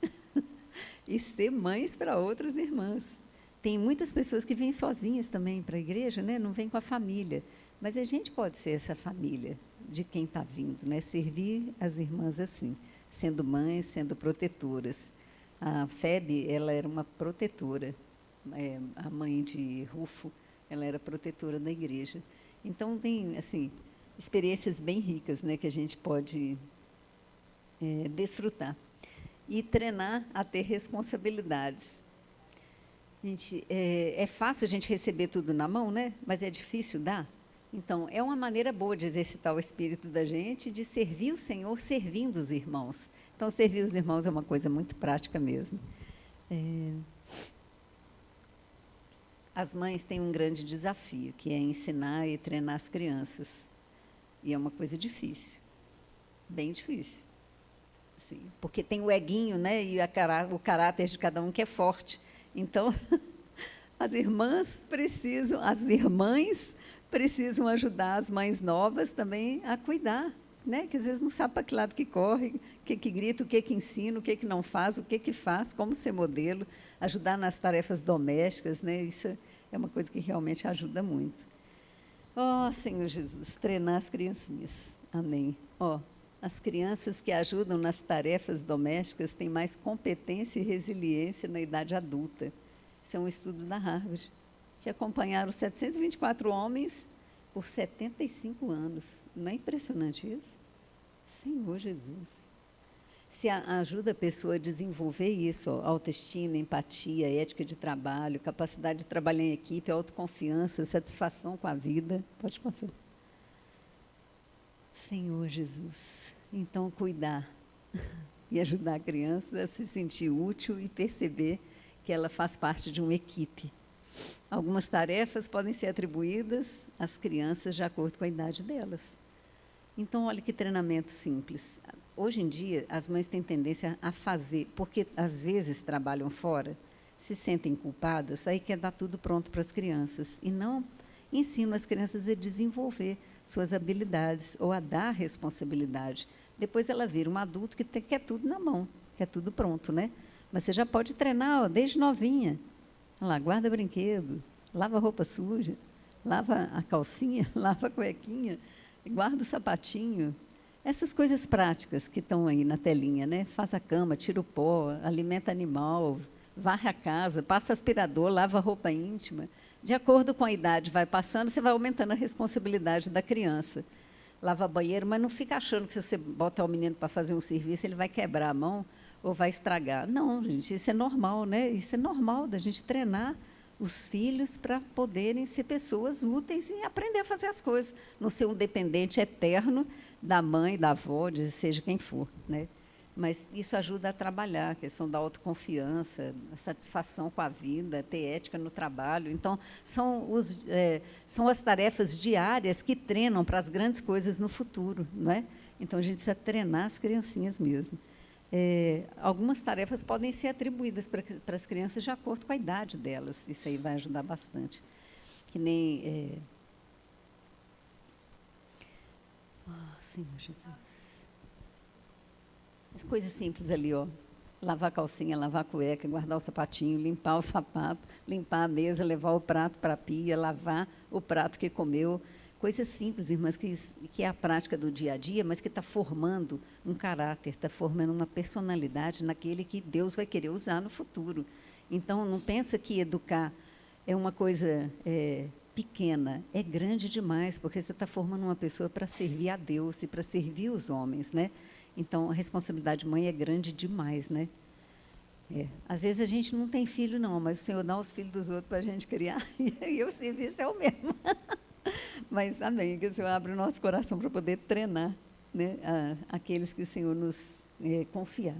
e ser mães para outras irmãs. Tem muitas pessoas que vêm sozinhas também para a igreja, né? Não vêm com a família. Mas a gente pode ser essa família de quem está vindo, né? Servir as irmãs assim, sendo mães, sendo protetoras. A Febe, ela era uma protetora. A mãe de Rufo, ela era protetora da igreja. Então, tem, assim, experiências bem ricas, né? Que a gente pode desfrutar. E treinar a ter responsabilidades. Gente, é fácil a gente receber tudo na mão, né? Mas é difícil dar. Então, é uma maneira boa de exercitar o espírito da gente, de servir o Senhor servindo os irmãos. Então, servir os irmãos é uma coisa muito prática mesmo. As mães têm um grande desafio, que é ensinar e treinar as crianças. E é uma coisa difícil, bem difícil. Assim, porque tem o eguinho, né? E o caráter de cada um que é forte. Então, as irmãs precisam ajudar as mães novas também a cuidar, né? Que às vezes não sabe para que lado que corre, o que grita, o que ensina, o que não faz, o que faz, como ser modelo, ajudar nas tarefas domésticas, né? Isso é uma coisa que realmente ajuda muito. Senhor Jesus, treinar as criancinhas. Amém. As crianças que ajudam nas tarefas domésticas têm mais competência e resiliência na idade adulta. Isso é um estudo da Harvard, que acompanharam 724 homens por 75 anos. Não é impressionante isso? Senhor Jesus. Se ajuda a pessoa a desenvolver isso, autoestima, empatia, ética de trabalho, capacidade de trabalhar em equipe, autoconfiança, satisfação com a vida. Pode passar. Senhor Jesus. Então, cuidar e ajudar a criança a se sentir útil e perceber que ela faz parte de uma equipe. Algumas tarefas podem ser atribuídas às crianças de acordo com a idade delas. Então, olha que treinamento simples. Hoje em dia, as mães têm tendência a fazer, porque às vezes trabalham fora, se sentem culpadas, aí quer dar tudo pronto para as crianças e não ensinam as crianças a desenvolver suas habilidades ou a dar responsabilidade. Depois ela vira um adulto que quer tudo na mão, quer tudo pronto, né? Mas você já pode treinar desde novinha. Olha lá, guarda brinquedo, lava a roupa suja, lava a calcinha, lava a cuequinha, guarda o sapatinho. Essas coisas práticas que estão aí na telinha, né? Faz a cama, tira o pó, alimenta animal, varre a casa, passa aspirador, lava a roupa íntima. De acordo com a idade vai passando, você vai aumentando a responsabilidade da criança. Lava banheiro, mas não fica achando que se você botar o menino para fazer um serviço, ele vai quebrar a mão ou vai estragar. Não, gente, isso é normal, né? Isso é normal da gente treinar os filhos para poderem ser pessoas úteis e aprender a fazer as coisas. Não ser um dependente eterno da mãe, da avó, de seja quem for, né? Mas isso ajuda a trabalhar, a questão da autoconfiança, a satisfação com a vida, ter ética no trabalho. Então, são as tarefas diárias que treinam para as grandes coisas no futuro, não é? Então, a gente precisa treinar as criancinhas mesmo. Algumas tarefas podem ser atribuídas para as crianças de acordo com a idade delas. Isso aí vai ajudar bastante. Que nem... Senhor Jesus. Coisas simples ali, lavar a calcinha, lavar a cueca, guardar o sapatinho, limpar o sapato, limpar a mesa, levar o prato para a pia, lavar o prato que comeu. Coisas simples, irmãs, que é a prática do dia a dia, mas que está formando um caráter, está formando uma personalidade naquele que Deus vai querer usar no futuro. Então, não pensa que educar é uma coisa pequena, é grande demais, porque você está formando uma pessoa para servir a Deus e para servir os homens, né? Então, a responsabilidade de mãe é grande demais, né? Às vezes a gente não tem filho, não, mas o Senhor dá os filhos dos outros para a gente criar, e o serviço é o mesmo. Mas, amém, que o Senhor abra o nosso coração para poder treinar, né, aqueles que o Senhor nos confiar.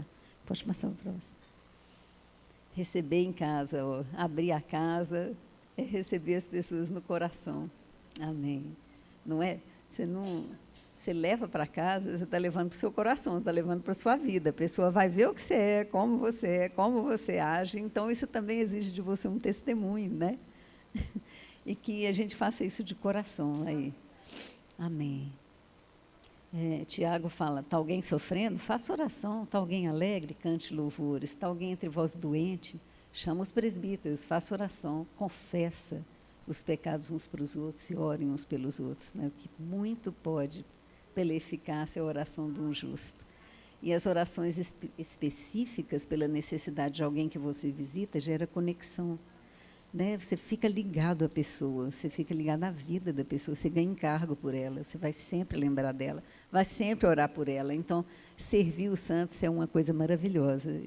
Pode passar o próximo. Receber em casa, ó, abrir a casa é receber as pessoas no coração. Amém. Não é? Você leva para casa, você está levando para o seu coração, está levando para a sua vida. A pessoa vai ver o que você é, como você age. Então, isso também exige de você um testemunho, né? E que a gente faça isso de coração aí. Amém. Tiago fala, está alguém sofrendo? Faça oração. Está alguém alegre? Cante louvores. Está alguém entre vós doente? Chama os presbíteros, faça oração, confessa os pecados uns para os outros e orem uns pelos outros, né? Que muito pode pela eficácia a oração de um justo. E as orações específicas pela necessidade de alguém que você visita gera conexão, né? Você fica ligado à pessoa, você fica ligado à vida da pessoa, você ganha encargo por ela, você vai sempre lembrar dela, vai sempre orar por ela. Então, servir os santos é uma coisa maravilhosa.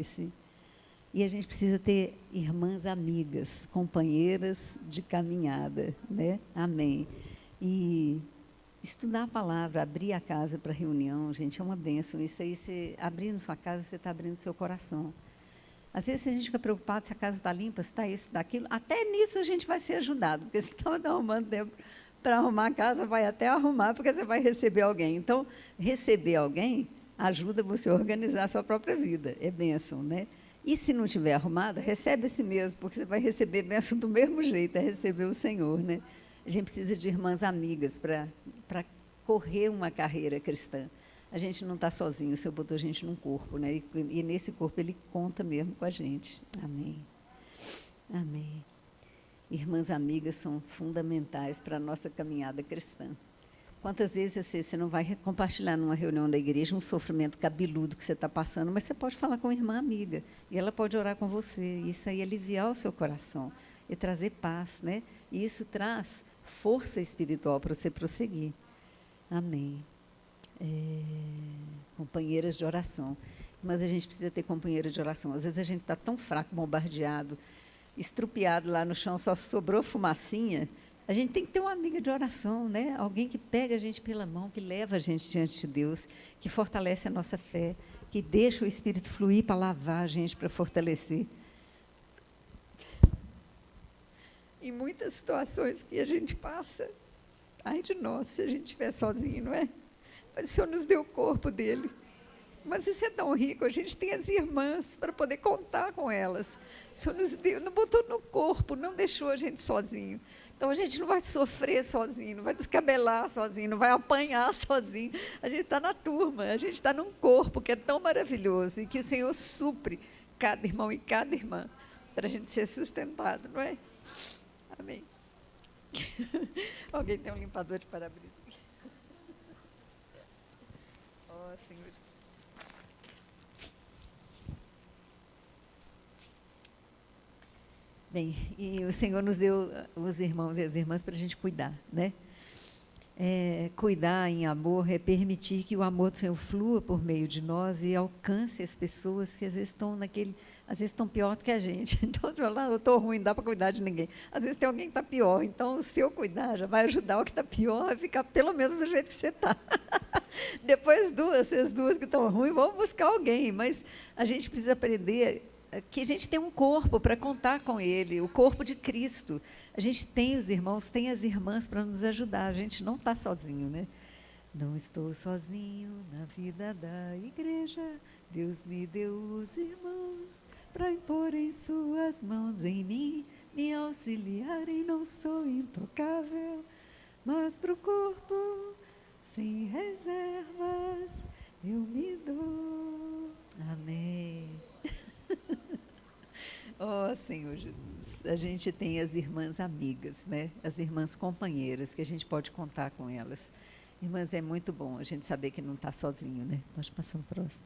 E a gente precisa ter irmãs amigas, companheiras de caminhada, né? Amém. E estudar a palavra, abrir a casa para reunião, gente, é uma bênção. Isso aí, você abrindo sua casa, você está abrindo seu coração. Às vezes a gente fica preocupado se a casa está limpa, se está isso, daquilo. Até nisso a gente vai ser ajudado, porque se está arrumando tempo para arrumar a casa, vai até arrumar, porque você vai receber alguém. Então, receber alguém ajuda você a organizar a sua própria vida. É bênção, né? E se não tiver arrumado, recebe esse mesmo, porque você vai receber bênção do mesmo jeito, é receber o Senhor, né? A gente precisa de irmãs amigas para correr uma carreira cristã. A gente não está sozinho, o Senhor botou a gente num corpo, né? E nesse corpo Ele conta mesmo com a gente. Amém. Amém. Irmãs amigas são fundamentais para a nossa caminhada cristã. Quantas vezes você não vai compartilhar numa reunião da igreja um sofrimento cabeludo que você está passando, mas você pode falar com uma irmã amiga, e ela pode orar com você, e isso aí aliviar o seu coração, e trazer paz, né? E isso traz força espiritual para você prosseguir. Amém. Companheiras de oração. Mas a gente precisa ter companheiras de oração. Às vezes a gente está tão fraco, bombardeado, estrupiado lá no chão, só sobrou fumacinha. A gente tem que ter uma amiga de oração, né? Alguém que pega a gente pela mão, que leva a gente diante de Deus, que fortalece a nossa fé, que deixa o Espírito fluir para lavar a gente, para fortalecer. Em muitas situações que a gente passa, ai de nós, se a gente estiver sozinho, não é? Mas o Senhor nos deu o corpo dele. Mas isso é tão rico, a gente tem as irmãs para poder contar com elas. O Senhor nos deu, não botou no corpo, não deixou a gente sozinho. Então, a gente não vai sofrer sozinho, não vai descabelar sozinho, não vai apanhar sozinho. A gente está na turma, a gente está num corpo que é tão maravilhoso e que o Senhor supre cada irmão e cada irmã para a gente ser sustentado, não é? Amém. Alguém tem um limpador de para-brisa? Ó, Senhor. Bem, e o Senhor nos deu os irmãos e as irmãs para a gente cuidar, né? Cuidar em amor é permitir que o amor do Senhor flua por meio de nós e alcance as pessoas que às vezes estão pior do que a gente. Então, eu estou ruim, não dá para cuidar de ninguém. Às vezes tem alguém que está pior, então se eu cuidar já vai ajudar o que está pior a ficar pelo menos do jeito que você está. Depois essas duas que estão ruins, vão buscar alguém, mas a gente precisa aprender que a gente tem um corpo para contar com ele, o corpo de Cristo. A gente tem os irmãos, tem as irmãs para nos ajudar, a gente não está sozinho, né? Não estou sozinho na vida da igreja, Deus me deu os irmãos para imporem suas mãos em mim, me auxiliarem, não sou intocável, mas para o corpo, sem reservas, eu me dou. Amém. Oh, Senhor Jesus, a gente tem as irmãs amigas, né? As irmãs companheiras, que a gente pode contar com elas. Irmãs, é muito bom a gente saber que não está sozinho, né? Pode passar o próximo.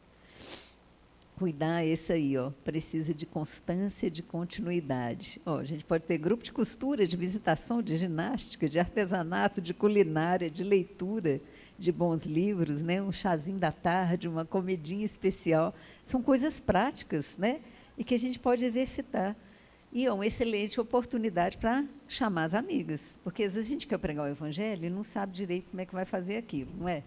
Cuidar, esse aí, ó, precisa de constância, de continuidade. Ó, a gente pode ter grupo de costura, de visitação, de ginástica, de artesanato, de culinária, de leitura, de bons livros, né? Um chazinho da tarde, uma comidinha especial. São coisas práticas, né? E que a gente pode exercitar. E é uma excelente oportunidade para chamar as amigas, porque às vezes a gente quer pregar o Evangelho e não sabe direito como é que vai fazer aquilo, não é?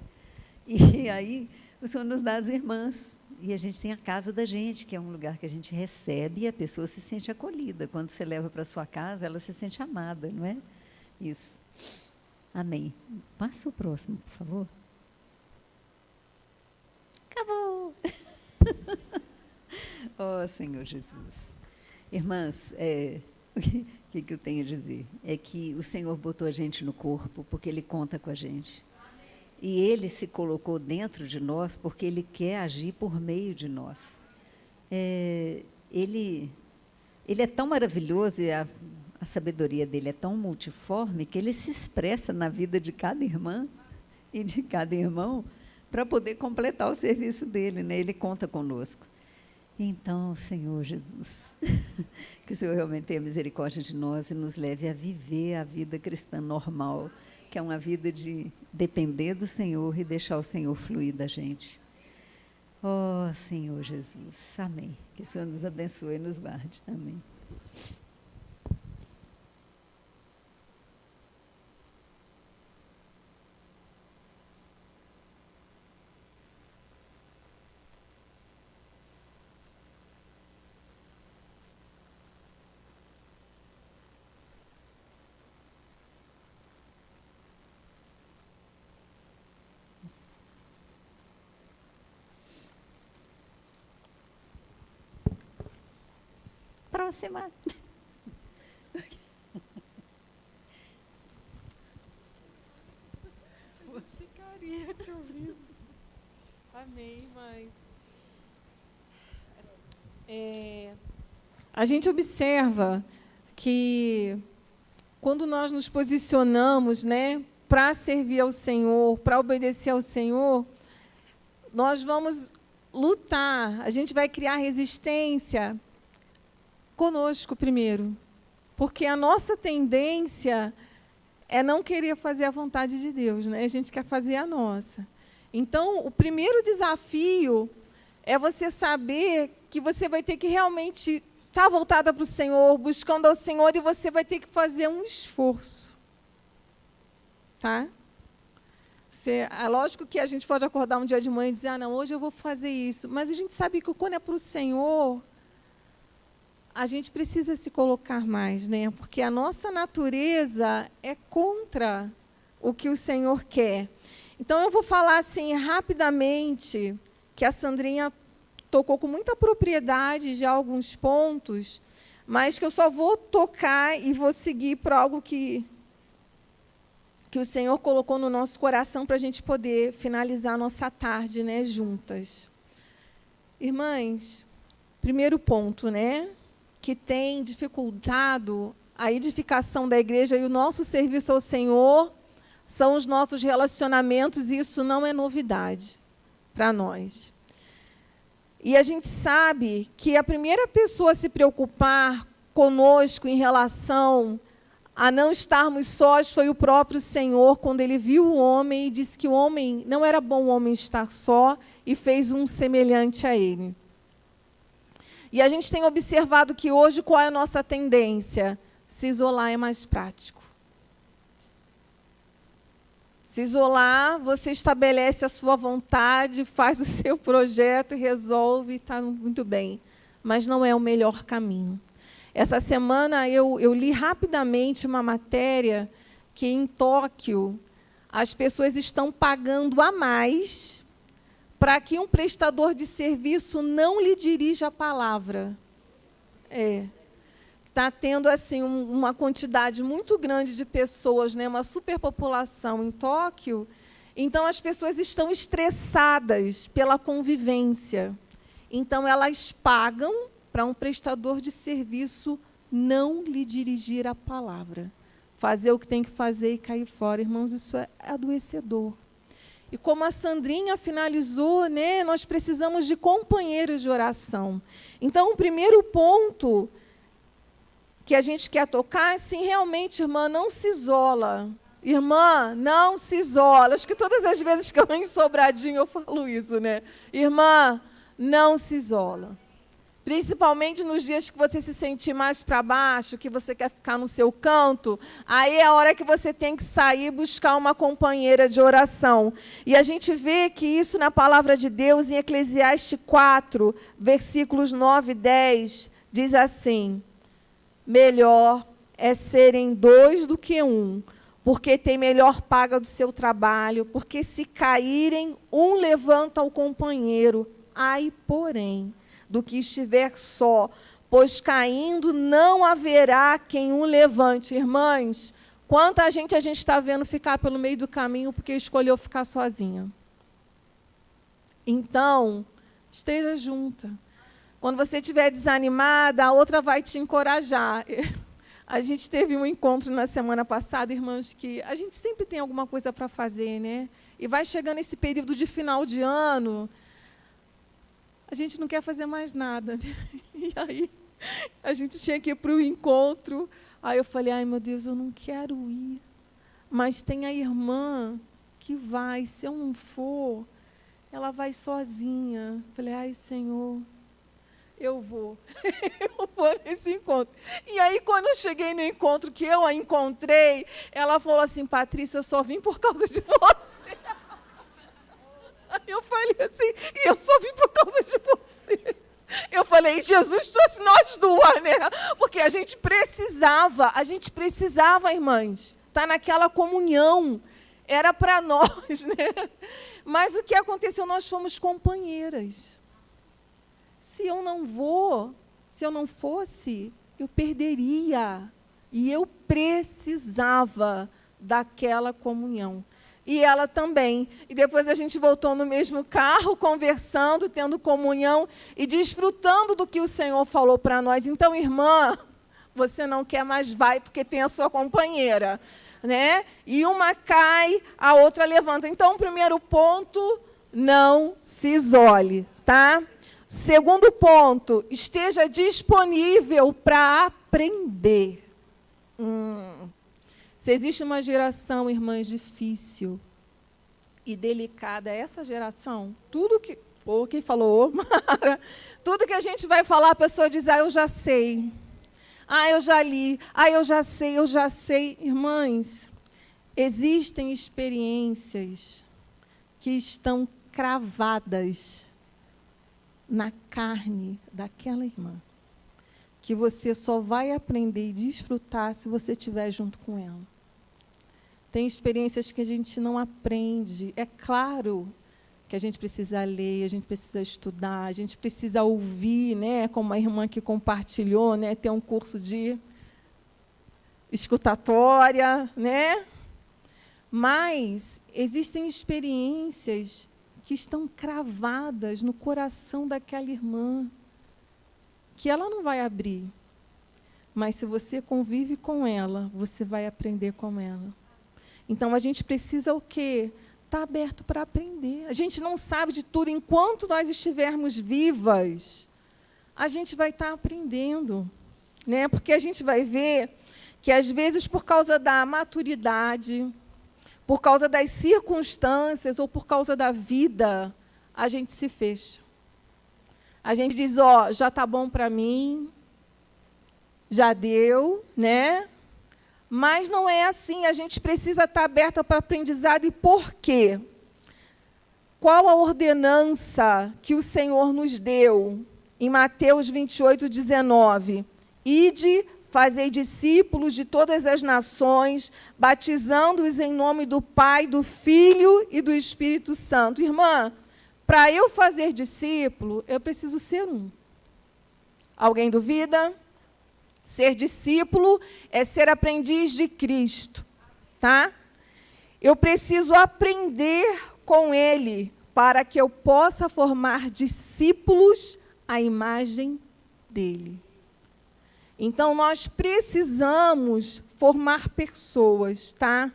E aí o Senhor nos dá as irmãs, E a gente tem a casa da gente, que é um lugar que a gente recebe e a pessoa se sente acolhida. Quando você leva para a sua casa, ela se sente amada, não é? Isso. Amém. Passa o próximo, por favor. Acabou! Oh, Senhor Jesus. Irmãs, o que eu tenho a dizer? É que o Senhor botou a gente no corpo porque Ele conta com a gente. E Ele se colocou dentro de nós porque Ele quer agir por meio de nós. Ele é tão maravilhoso e a sabedoria dele é tão multiforme que Ele se expressa na vida de cada irmã e de cada irmão para poder completar o serviço dele, né? Ele conta conosco. Então, Senhor Jesus, que o Senhor realmente tenha misericórdia de nós e nos leve a viver a vida cristã normal, que é uma vida de depender do Senhor e deixar o Senhor fluir da gente. Oh, Senhor Jesus, amém. Que o Senhor nos abençoe e nos guarde. Amém. Próxima. A gente ficaria te ouvindo. Amém, mas a gente observa que quando nós nos posicionamos, né, para servir ao Senhor, para obedecer ao Senhor, nós vamos lutar, a gente vai criar resistência conosco primeiro, porque a nossa tendência é não querer fazer a vontade de Deus, né? A gente quer fazer a nossa. Então, o primeiro desafio é você saber que você vai ter que realmente estar voltada para o Senhor, buscando ao Senhor, e você vai ter que fazer um esforço. Tá? É lógico que a gente pode acordar um dia de manhã e dizer, não, hoje eu vou fazer isso. Mas a gente sabe que quando é para o Senhor, a gente precisa se colocar mais, né? Porque a nossa natureza é contra o que o Senhor quer. Então, eu vou falar assim rapidamente, que a Sandrinha tocou com muita propriedade já alguns pontos, mas que eu só vou tocar e vou seguir para algo que o Senhor colocou no nosso coração para a gente poder finalizar a nossa tarde, né, juntas. Irmãs, primeiro ponto, né, que tem dificultado a edificação da igreja e o nosso serviço ao Senhor são os nossos relacionamentos, e isso não é novidade para nós. E a gente sabe que a primeira pessoa a se preocupar conosco em relação a não estarmos sós foi o próprio Senhor, quando Ele viu o homem e disse que o homem não era bom o homem estar só, e fez um semelhante a ele. E a gente tem observado que hoje qual é a nossa tendência? Se isolar é mais prático. Se isolar, você estabelece a sua vontade, faz o seu projeto, resolve, está muito bem. Mas não é o melhor caminho. Essa semana eu li rapidamente uma matéria que em Tóquio as pessoas estão pagando a mais para que um prestador de serviço não lhe dirija a palavra. Está tendo assim, uma quantidade muito grande de pessoas, né, uma superpopulação em Tóquio. Então, as pessoas estão estressadas pela convivência. Então, elas pagam para um prestador de serviço não lhe dirigir a palavra. Fazer o que tem que fazer e cair fora. Irmãos, isso é adoecedor. E como a Sandrinha finalizou, né, nós precisamos de companheiros de oração. Então, o primeiro ponto que a gente quer tocar é, sim, realmente, irmã, não se isola. Irmã, não se isola. Acho que todas as vezes que eu venho em Sobradinho eu falo isso, né? Irmã, não se isola. Principalmente nos dias que você se sentir mais para baixo, que você quer ficar no seu canto, aí é a hora que você tem que sair e buscar uma companheira de oração. E a gente vê que isso na palavra de Deus, em Eclesiastes 4, versículos 9 e 10, diz assim: melhor é serem 2 do que 1, porque tem melhor paga do seu trabalho, porque se caírem, um levanta o companheiro. Ai, porém, do que estiver só, pois caindo não haverá quem o levante. Irmãs, quanta gente a gente está vendo ficar pelo meio do caminho porque escolheu ficar sozinha. Então, esteja junta. Quando você estiver desanimada, a outra vai te encorajar. A gente teve um encontro na semana passada, irmãs, que a gente sempre tem alguma coisa para fazer, né? E vai chegando esse período de final de ano, a gente não quer fazer mais nada. E aí, a gente tinha que ir para o encontro. Aí eu falei, ai, meu Deus, eu não quero ir. Mas tem a irmã que vai, se eu não for, ela vai sozinha. Falei, ai, Senhor, eu vou. Eu vou nesse encontro. E aí, quando eu cheguei no encontro, que eu a encontrei, ela falou assim, Patrícia, eu só vim por causa de você. Aí eu falei assim, e eu só vim por causa de você. Eu falei, Jesus trouxe nós duas, né? Porque a gente precisava, irmãs, estar naquela comunhão. Era para nós, né? Mas o que aconteceu? Nós fomos companheiras. Se eu não fosse, eu perderia. E eu precisava daquela comunhão. E ela também. E depois a gente voltou no mesmo carro, conversando, tendo comunhão e desfrutando do que o Senhor falou para nós. Então, irmã, você não quer, mas vai, porque tem a sua companheira, né? E uma cai, a outra levanta. Então, o primeiro ponto, não se isole, tá? Segundo ponto, esteja disponível para aprender. Se existe uma geração, irmãs, difícil e delicada, essa geração, tudo que... quem falou, Mara, tudo que a gente vai falar, a pessoa diz, eu já sei. Eu já li. Eu já sei. Irmãs, existem experiências que estão cravadas na carne daquela irmã, que você só vai aprender e desfrutar se você estiver junto com ela. Tem experiências que a gente não aprende. É claro que a gente precisa ler, a gente precisa estudar, a gente precisa ouvir, né? Como a irmã que compartilhou, né? Ter um curso de escutatória, né? Mas existem experiências que estão cravadas no coração daquela irmã, que ela não vai abrir. Mas, se você convive com ela, você vai aprender com ela. Então, a gente precisa o quê? Estar aberto para aprender. A gente não sabe de tudo. Enquanto nós estivermos vivas, a gente vai estar aprendendo, né? Porque a gente vai ver que, às vezes, por causa da maturidade, por causa das circunstâncias ou por causa da vida, a gente se fecha. A gente diz, já está bom para mim, já deu, né? Mas não é assim, a gente precisa estar aberta para aprendizado. E por quê? Qual a ordenança que o Senhor nos deu em Mateus 28, 19? Ide, fazei discípulos de todas as nações, batizando-os em nome do Pai, do Filho e do Espírito Santo. Irmã, para eu fazer discípulo, eu preciso ser um. Alguém duvida? Ser discípulo é ser aprendiz de Cristo, tá? Eu preciso aprender com Ele para que eu possa formar discípulos à imagem dEle. Então, nós precisamos formar pessoas, tá?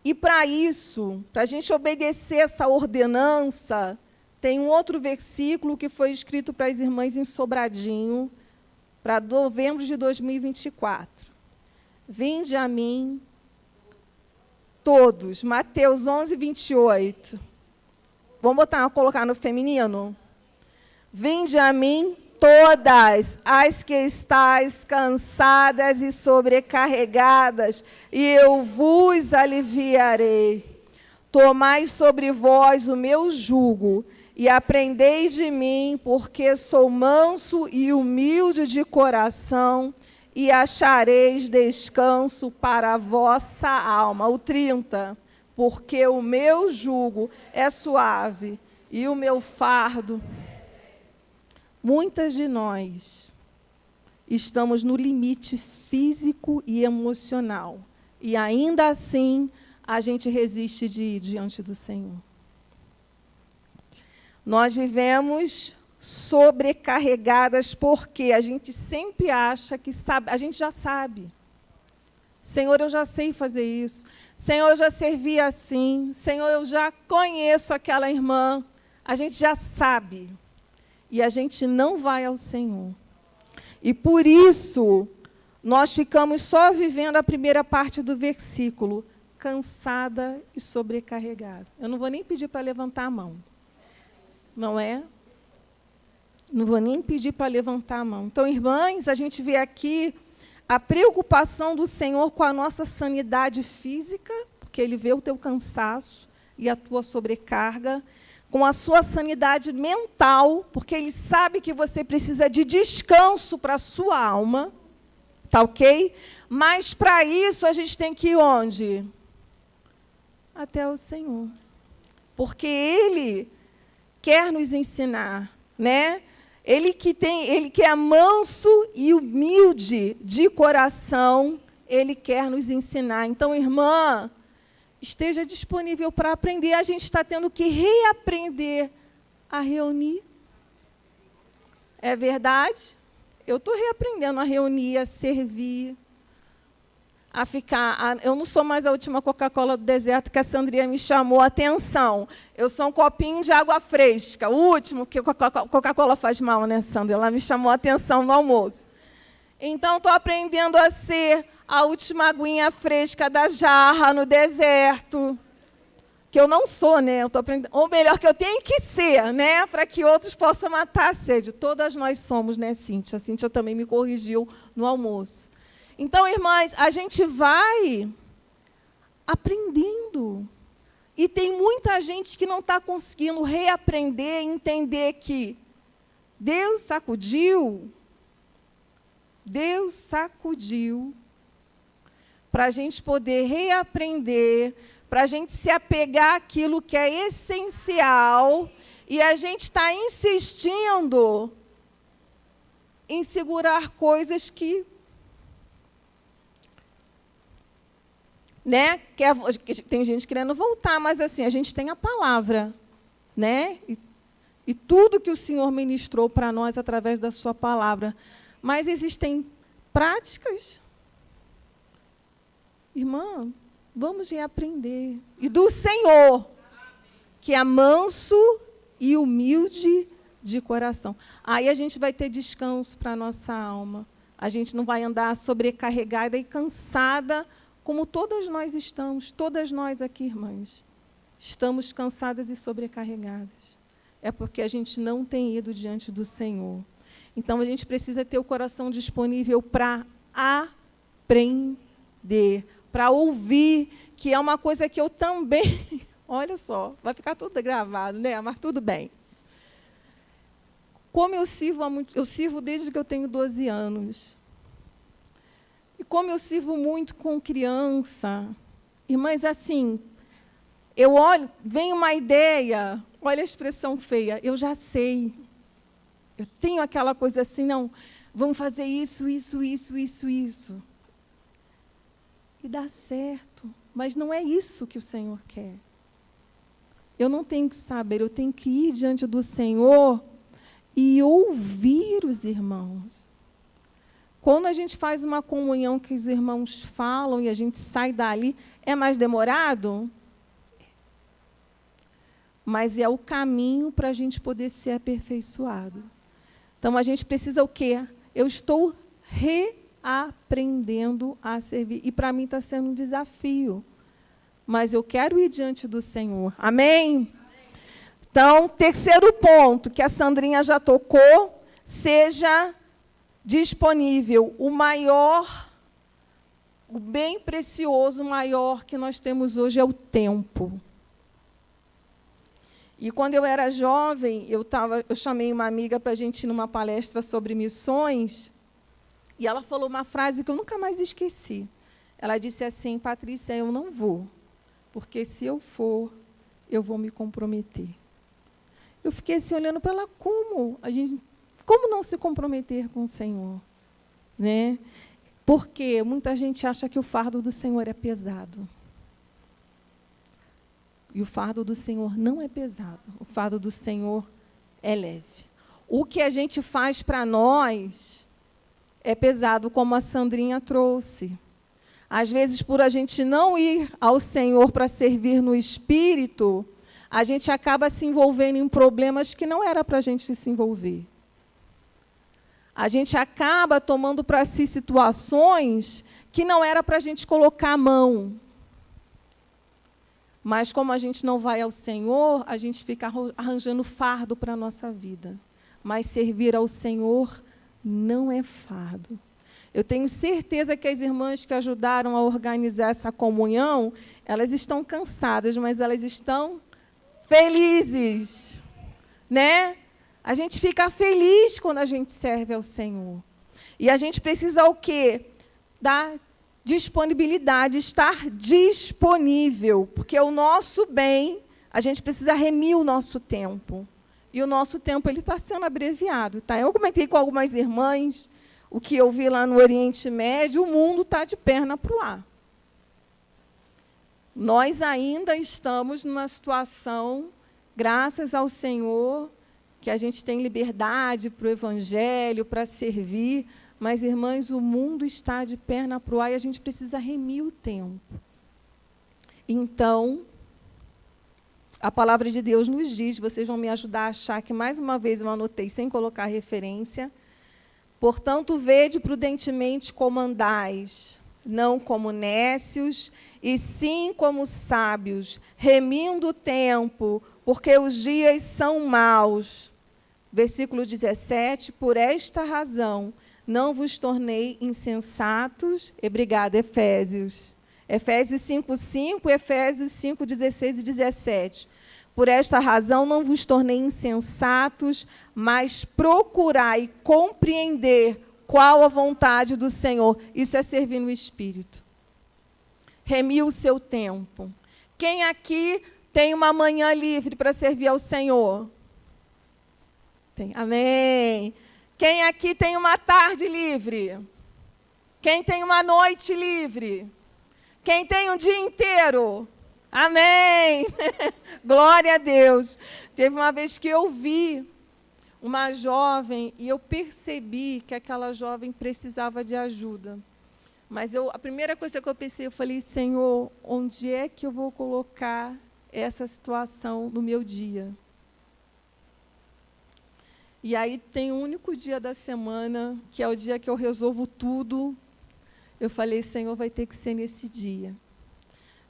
E, para isso, para a gente obedecer essa ordenança, tem um outro versículo que foi escrito para as irmãs em Sobradinho, para novembro de 2024. Vinde a mim, todos. Mateus 11, 28. Vamos colocar no feminino? Vinde a mim, todas as que estáis cansadas e sobrecarregadas, e eu vos aliviarei. Tomai sobre vós o meu jugo, e aprendei de mim, porque sou manso e humilde de coração, e achareis descanso para a vossa alma. O 30, porque o meu jugo é suave, e o meu fardo... Muitas de nós estamos no limite físico e emocional, e ainda assim a gente resiste de ir diante do Senhor. Nós vivemos sobrecarregadas porque a gente sempre acha que sabe, a gente já sabe. Senhor, eu já sei fazer isso. Senhor, eu já servi assim. Senhor, eu já conheço aquela irmã. A gente já sabe. E a gente não vai ao Senhor. E por isso, nós ficamos só vivendo a primeira parte do versículo, cansada e sobrecarregada. Eu não vou nem pedir para levantar a mão. Não é? Não vou nem pedir para levantar a mão. Então, irmãs, a gente vê aqui a preocupação do Senhor com a nossa sanidade física, porque Ele vê o teu cansaço e a tua sobrecarga, com a sua sanidade mental, porque Ele sabe que você precisa de descanso para a sua alma, tá ok? Mas, para isso, a gente tem que ir onde? Até o Senhor. Porque Ele quer nos ensinar, né? Ele que é manso e humilde de coração, Ele quer nos ensinar. Então, irmã, esteja disponível para aprender. A gente está tendo que reaprender a reunir. É verdade? Eu estou reaprendendo a reunir, a servir, a ficar... Eu não sou mais a última Coca-Cola do deserto que a Sandrinha me chamou a atenção. Eu sou um copinho de água fresca. O último, que Coca-Cola faz mal, né, Sandra? Ela me chamou a atenção no almoço. Então, estou aprendendo a ser a última aguinha fresca da jarra no deserto. Que eu não sou, né? Eu estou aprendendo, ou melhor, que eu tenho que ser, né? Para que outros possam matar a sede. Todas nós somos, né, Cíntia? A Cíntia também me corrigiu no almoço. Então, irmãs, a gente vai aprendendo. E tem muita gente que não está conseguindo reaprender, entender que Deus sacudiu para a gente poder reaprender, para a gente se apegar àquilo que é essencial, e a gente está insistindo em segurar coisas que... Né? Tem gente querendo voltar, mas assim, a gente tem a palavra, né? E tudo que o Senhor ministrou para nós através da sua palavra. Mas existem práticas. Irmã, vamos reaprender. E do Senhor, que é manso e humilde de coração. Aí a gente vai ter descanso para a nossa alma. A gente não vai andar sobrecarregada e cansada, como todas nós estamos, todas nós aqui, irmãs, estamos cansadas e sobrecarregadas. É porque a gente não tem ido diante do Senhor. Então, a gente precisa ter o coração disponível para aprender, para ouvir, que é uma coisa que eu também... Olha só, vai ficar tudo gravado, né? Mas tudo bem. Como eu sirvo desde que eu tenho 12 anos. E como eu sirvo muito com criança, irmãs, assim, eu olho, vem uma ideia, olha a expressão feia, eu já sei. Eu tenho aquela coisa assim, não, vamos fazer isso. E dá certo, mas não é isso que o Senhor quer. Eu não tenho que saber, eu tenho que ir diante do Senhor e ouvir os irmãos. Quando a gente faz uma comunhão que os irmãos falam e a gente sai dali, é mais demorado? Mas é o caminho para a gente poder ser aperfeiçoado. Então, a gente precisa o quê? Eu estou reaprendendo a servir. E, para mim, está sendo um desafio. Mas eu quero ir diante do Senhor. Amém? Então, terceiro ponto, que a Sandrinha já tocou, seja disponível o bem precioso, maior que nós temos hoje é o tempo. E quando eu era jovem, eu chamei uma amiga para a gente ir numa palestra sobre missões, e ela falou uma frase que eu nunca mais esqueci. Ela disse assim: Patrícia, eu não vou, porque se eu for, eu vou me comprometer. Eu fiquei assim olhando para ela, como não se comprometer com o Senhor? Né? Porque muita gente acha que o fardo do Senhor é pesado. E o fardo do Senhor não é pesado. O fardo do Senhor é leve. O que a gente faz para nós é pesado, como a Sandrinha trouxe. Às vezes, por a gente não ir ao Senhor para servir no Espírito, a gente acaba se envolvendo em problemas que não era para a gente se envolver. A gente acaba tomando para si situações que não era para a gente colocar a mão. Mas, como a gente não vai ao Senhor, a gente fica arranjando fardo para a nossa vida. Mas servir ao Senhor não é fardo. Eu tenho certeza que as irmãs que ajudaram a organizar essa comunhão, elas estão cansadas, mas elas estão felizes, né? A gente fica feliz quando a gente serve ao Senhor. E a gente precisa o quê? Da disponibilidade, estar disponível, porque o nosso bem, a gente precisa remir o nosso tempo. E o nosso tempo ele está sendo abreviado. Tá? Eu comentei com algumas irmãs o que eu vi lá no Oriente Médio, o mundo está de perna para o ar. Nós ainda estamos numa situação, graças ao Senhor, que a gente tem liberdade para o Evangelho, para servir, mas, irmãs, o mundo está de perna para o ar e a gente precisa remir o tempo. Então, a palavra de Deus nos diz, vocês vão me ajudar a achar que, mais uma vez, eu anotei sem colocar referência, portanto, vede prudentemente como andais, não como nécios, e sim como sábios, remindo o tempo, porque os dias são maus. Versículo 17, por esta razão, não vos tornei insensatos, obrigada, Efésios. Efésios 5:5, Efésios 5:16 e 17. Por esta razão não vos tornei insensatos, mas procurai compreender qual a vontade do Senhor. Isso é servir no Espírito. Remir o seu tempo. Quem aqui tem uma manhã livre para servir ao Senhor? Tem. Amém. Quem aqui tem uma tarde livre? Quem tem uma noite livre? Quem tem um dia inteiro? Amém. Glória a Deus. Teve uma vez que eu vi uma jovem e eu percebi que aquela jovem precisava de ajuda. Mas a primeira coisa que eu pensei, eu falei, Senhor, onde é que eu vou colocar essa situação no meu dia? E aí tem um único dia da semana, que é o dia que eu resolvo tudo. Eu falei, Senhor, vai ter que ser nesse dia.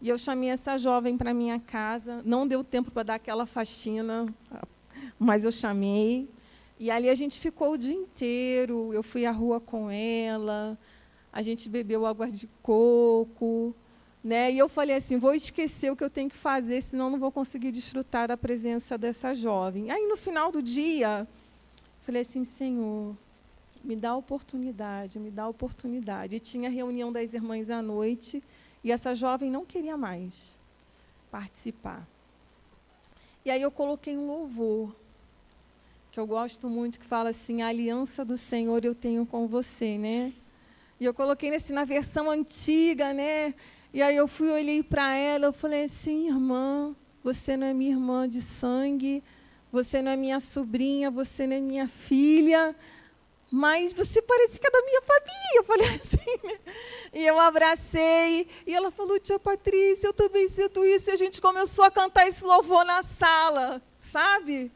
E eu chamei essa jovem para a minha casa. Não deu tempo para dar aquela faxina, mas eu chamei. E ali a gente ficou o dia inteiro. Eu fui à rua com ela. A gente bebeu água de coco. Né? E eu falei assim, vou esquecer o que eu tenho que fazer, senão não vou conseguir desfrutar da presença dessa jovem. Aí, no final do dia, falei assim, Senhor, me dá oportunidade, me dá oportunidade. E tinha reunião das irmãs à noite, e essa jovem não queria mais participar. E aí eu coloquei um louvor, que eu gosto muito, que fala assim, a aliança do Senhor eu tenho com você, né? E eu coloquei na versão antiga, né? E aí eu olhei para ela, eu falei assim, irmã, você não é minha irmã de sangue, você não é minha sobrinha, você não é minha filha, mas você parece que é da minha família. Eu falei assim, né? E eu abracei, e ela falou, tia Patrícia, eu também sinto isso. E a gente começou a cantar esse louvor na sala, sabe?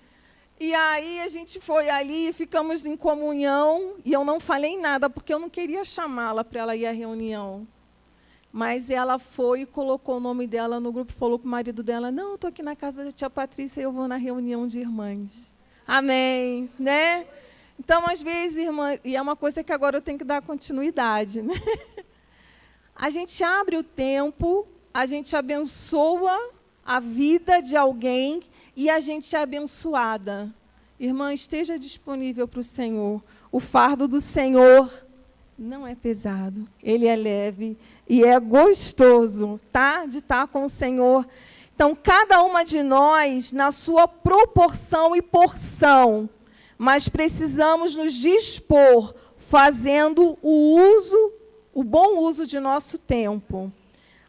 E aí a gente foi ali, ficamos em comunhão, e eu não falei nada, porque eu não queria chamá-la para ela ir à reunião. Mas ela foi e colocou o nome dela no grupo, falou para o marido dela, não, estou aqui na casa da tia Patrícia e eu vou na reunião de irmãs. Amém, né? Então, às vezes, irmã, e é uma coisa que agora eu tenho que dar continuidade, né? A gente abre o tempo, a gente abençoa a vida de alguém e a gente é abençoada. Irmã, esteja disponível para o Senhor. O fardo do Senhor não é pesado, ele é leve e é gostoso, tá? De estar com o Senhor. Então, cada uma de nós, na sua proporção e porção, mas precisamos nos dispor, fazendo o bom uso de nosso tempo.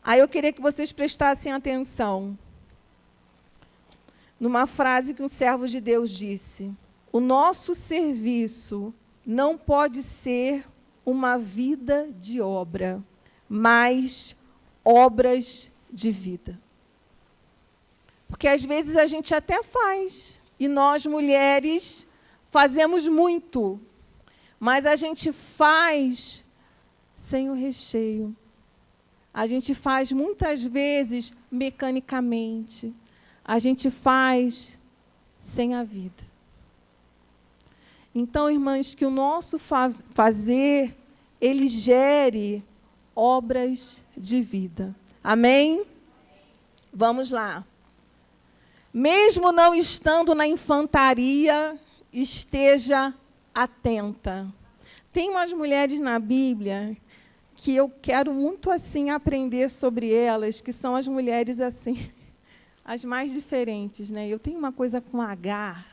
Aí eu queria que vocês prestassem atenção numa frase que um servo de Deus disse: o nosso serviço não pode ser uma vida de obra, mas obras de vida. Porque às vezes a gente até faz, e nós mulheres fazemos muito, mas a gente faz sem o recheio. A gente faz muitas vezes mecanicamente. A gente faz sem a vida. Então, irmãs, que o nosso fazer, ele gere obras de vida. Amém? Vamos lá. Mesmo não estando na infantaria, esteja atenta. Tem umas mulheres na Bíblia que eu quero muito assim aprender sobre elas, que são as mulheres assim, as mais diferentes, né? Eu tenho uma coisa com Agar,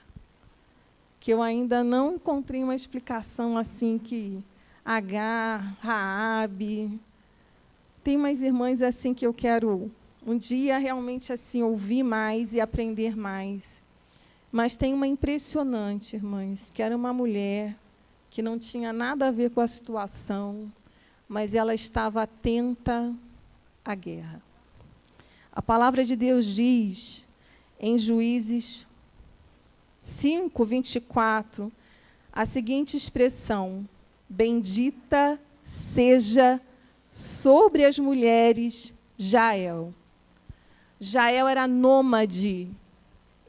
que eu ainda não encontrei uma explicação assim, que Agar, Raabe, tem umas irmãs assim que eu quero um dia realmente assim ouvir mais e aprender mais. Mas tem uma impressionante, irmãs, que era uma mulher que não tinha nada a ver com a situação, mas ela estava atenta à guerra. A palavra de Deus diz, em Juízes 5, 24, a seguinte expressão: bendita seja sobre as mulheres Jael. Jael era nômade,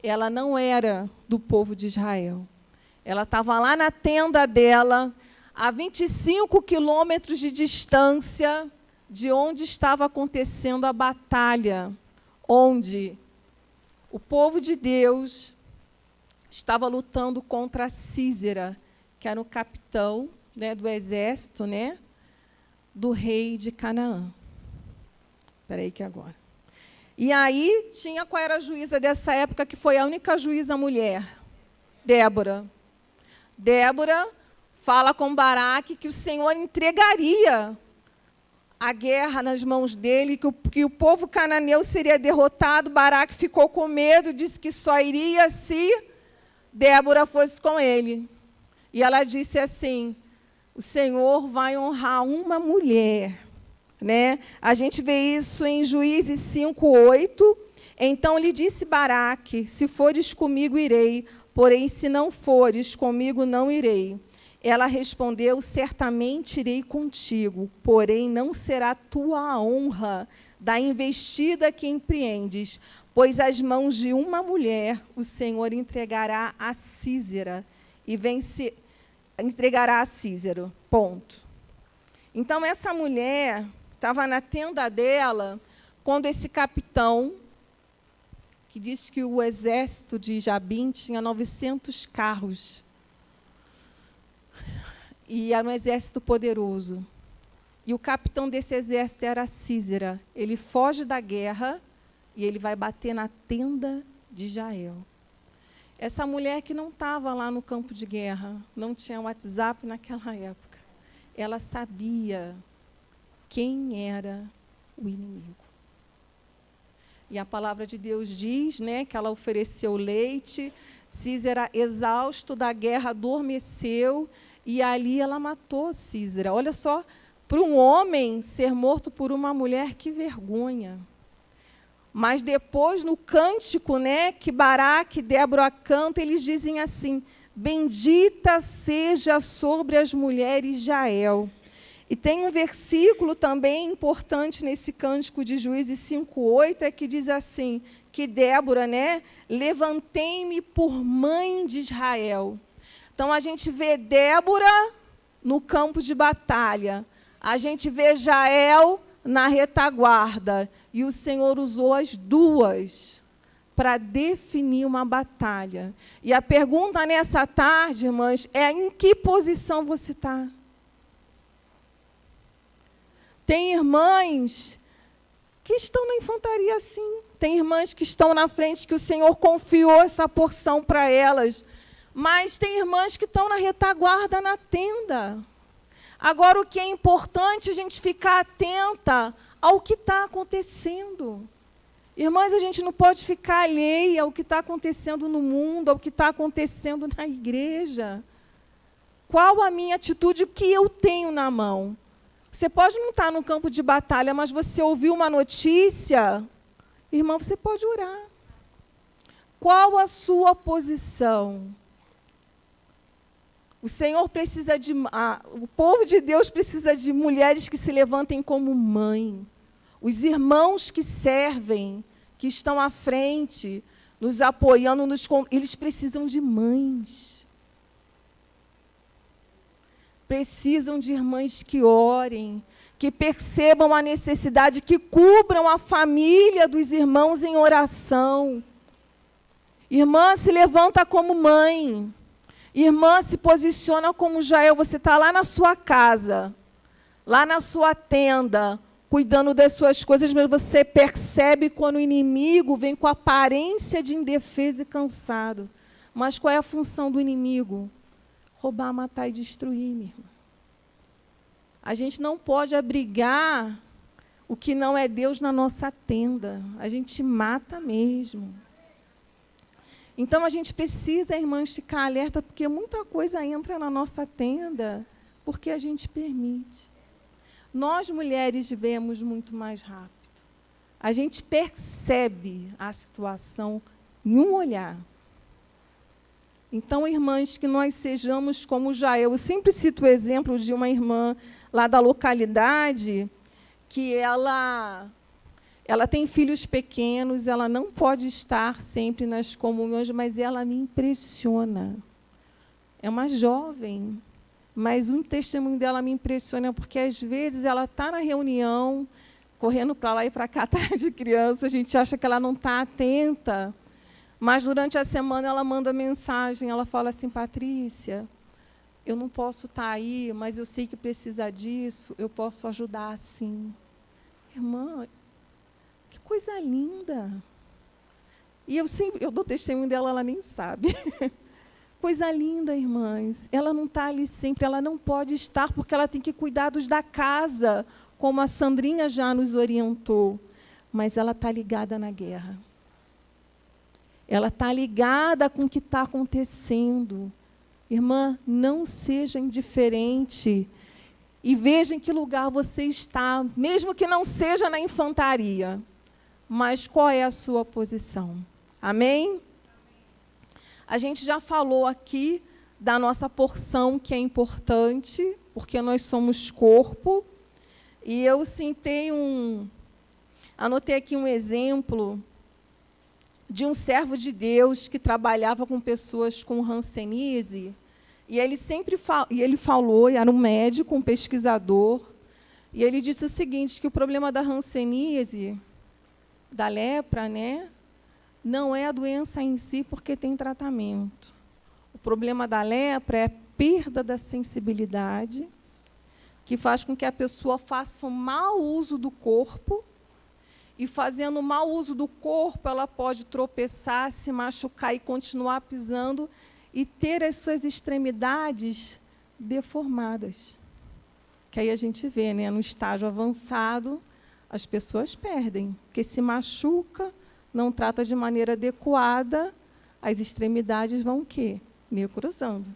ela não era do povo de Israel. Ela estava lá na tenda dela, a 25 quilômetros de distância de onde estava acontecendo a batalha, onde o povo de Deus estava lutando contra Sísera, que era o capitão, né, do exército, né, do rei de Canaã. Espera aí que agora. E aí, qual era a juíza dessa época, que foi a única juíza mulher? Débora. Débora fala com Baraque que o Senhor entregaria a guerra nas mãos dele, que o povo cananeu seria derrotado. Baraque ficou com medo, disse que só iria se Débora fosse com ele. E ela disse assim: o Senhor vai honrar uma mulher. Né? A gente vê isso em Juízes 5:8. Então lhe disse Baraque: se fores comigo, irei, porém, se não fores comigo, não irei. Ela respondeu: certamente irei contigo, porém não será tua a honra da investida que empreendes, pois as mãos de uma mulher o Senhor entregará a Sísera, e entregará a Sísera. Ponto. Então, essa mulher estava na tenda dela, quando esse capitão, que diz que o exército de Jabim tinha 900 carros, e era um exército poderoso. E o capitão desse exército era Sísera. Ele foge da guerra e ele vai bater na tenda de Jael. Essa mulher que não estava lá no campo de guerra, não tinha WhatsApp naquela época, ela sabia quem era o inimigo. E a palavra de Deus diz, né, que ela ofereceu leite, Sísera, exausto da guerra, adormeceu, e ali ela matou Sísera. Olha só, para um homem ser morto por uma mulher, que vergonha. Mas depois, no cântico, né, que Baraque e Débora cantam, eles dizem assim: bendita seja sobre as mulheres Jael. E tem um versículo também importante nesse cântico de Juízes 5:8, que diz assim, que Débora, né, levantei-me por mãe de Israel. Então, a gente vê Débora no campo de batalha. A gente vê Jael na retaguarda. E o Senhor usou as duas para definir uma batalha. E a pergunta nessa tarde, irmãs, é em que posição você está? Tem irmãs que estão na infantaria, sim. Tem irmãs que estão na frente, que o Senhor confiou essa porção para elas. Mas tem irmãs que estão na retaguarda, na tenda. Agora, o que é importante é a gente ficar atenta ao que está acontecendo. Irmãs, a gente não pode ficar alheia ao que está acontecendo no mundo, ao que está acontecendo na igreja. Qual a minha atitude, o que eu tenho na mão? Você pode não estar no campo de batalha, mas você ouviu uma notícia, irmã, você pode orar. Qual a sua posição? O Senhor precisa de... o povo de Deus precisa de mulheres que se levantem como mãe. Os irmãos que servem, que estão à frente, nos apoiando, eles precisam de mães. Precisam de irmãs que orem, que percebam a necessidade, que cubram a família dos irmãos em oração. Irmã, se levanta como mãe. Irmã, se posiciona como Jael. Você está lá na sua casa, lá na sua tenda, cuidando das suas coisas, mas você percebe quando o inimigo vem com aparência de indefesa e cansado. Mas qual é a função do inimigo? Roubar, matar e destruir, minha irmã. A gente não pode abrigar o que não é Deus na nossa tenda. A gente mata mesmo. Então, a gente precisa, irmãs, ficar alerta, porque muita coisa entra na nossa tenda, porque a gente permite. Nós, mulheres, vemos muito mais rápido. A gente percebe a situação em um olhar. Então, irmãs, que nós sejamos como Jael. Eu sempre cito o exemplo de uma irmã lá da localidade, que ela tem filhos pequenos, ela não pode estar sempre nas comunhões, mas ela me impressiona. É uma jovem, mas um testemunho dela me impressiona, porque às vezes ela está na reunião, correndo para lá e para cá, atrás de criança, a gente acha que ela não está atenta, mas durante a semana ela manda mensagem, ela fala assim: Patrícia, eu não posso estar aí, mas eu sei que precisa disso, eu posso ajudar sim. Irmã, que coisa linda. E eu dou testemunho dela, ela nem sabe. Coisa linda, irmãs. Ela não está ali sempre, ela não pode estar, porque ela tem que cuidar dos da casa, como a Sandrinha já nos orientou. Mas ela está ligada na guerra. Ela está ligada com o que está acontecendo. Irmã, não seja indiferente. E veja em que lugar você está, mesmo que não seja na infantaria. Mas qual é a sua posição? Amém? A gente já falou aqui da nossa porção, que é importante, porque nós somos corpo. E eu anotei aqui um exemplo de um servo de Deus que trabalhava com pessoas com hanseníase. E ele falou, era um médico, um pesquisador, e ele disse o seguinte, que o problema da hanseníase, da lepra, né, não é a doença em si, porque tem tratamento. O problema da lepra é a perda da sensibilidade, que faz com que a pessoa faça um mau uso do corpo, e fazendo mau uso do corpo, ela pode tropeçar, se machucar e continuar pisando, e ter as suas extremidades deformadas. Que aí a gente vê, né, no estágio avançado, as pessoas perdem, porque se machuca, não trata de maneira adequada, as extremidades vão o quê? Necrosando.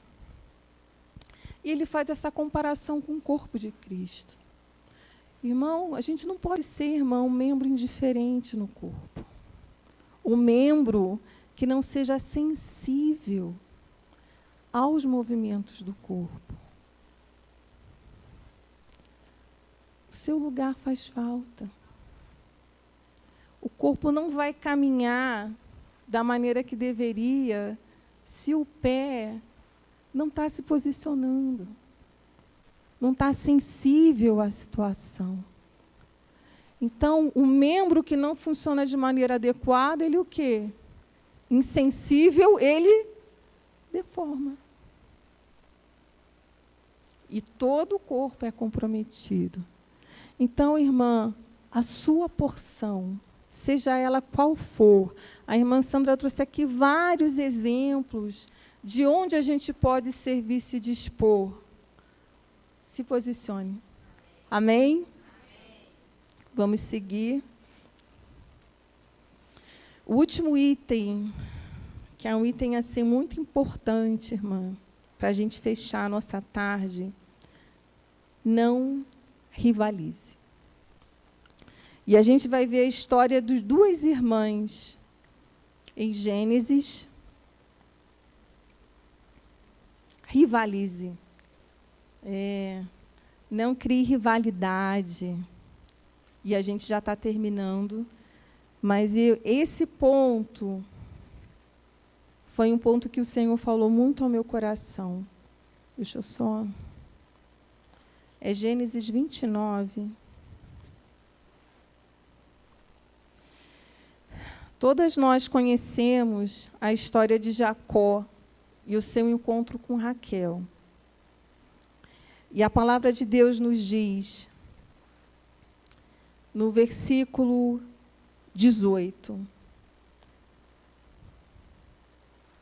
E ele faz essa comparação com o corpo de Cristo. Irmão, a gente não pode ser, irmão, um membro indiferente no corpo. Um membro que não seja sensível aos movimentos do corpo. O seu lugar faz falta. O corpo não vai caminhar da maneira que deveria se o pé não está se posicionando, não está sensível à situação. Então, o membro que não funciona de maneira adequada, ele o quê? Insensível, ele deforma. E todo o corpo é comprometido. Então, irmã, a sua porção, seja ela qual for, a irmã Sandra trouxe aqui vários exemplos de onde a gente pode servir, se dispor. Se posicione. Amém? Vamos seguir. O último item, que é um item assim muito importante, irmã, para a gente fechar a nossa tarde, não rivalize. E a gente vai ver a história de duas irmãs em Gênesis. Rivalize. Não crie rivalidade. E a gente já está terminando. Mas esse ponto foi um ponto que o Senhor falou muito ao meu coração. Deixa eu só... É Gênesis 29. Todas nós conhecemos a história de Jacó e o seu encontro com Raquel. E a palavra de Deus nos diz, no versículo 18.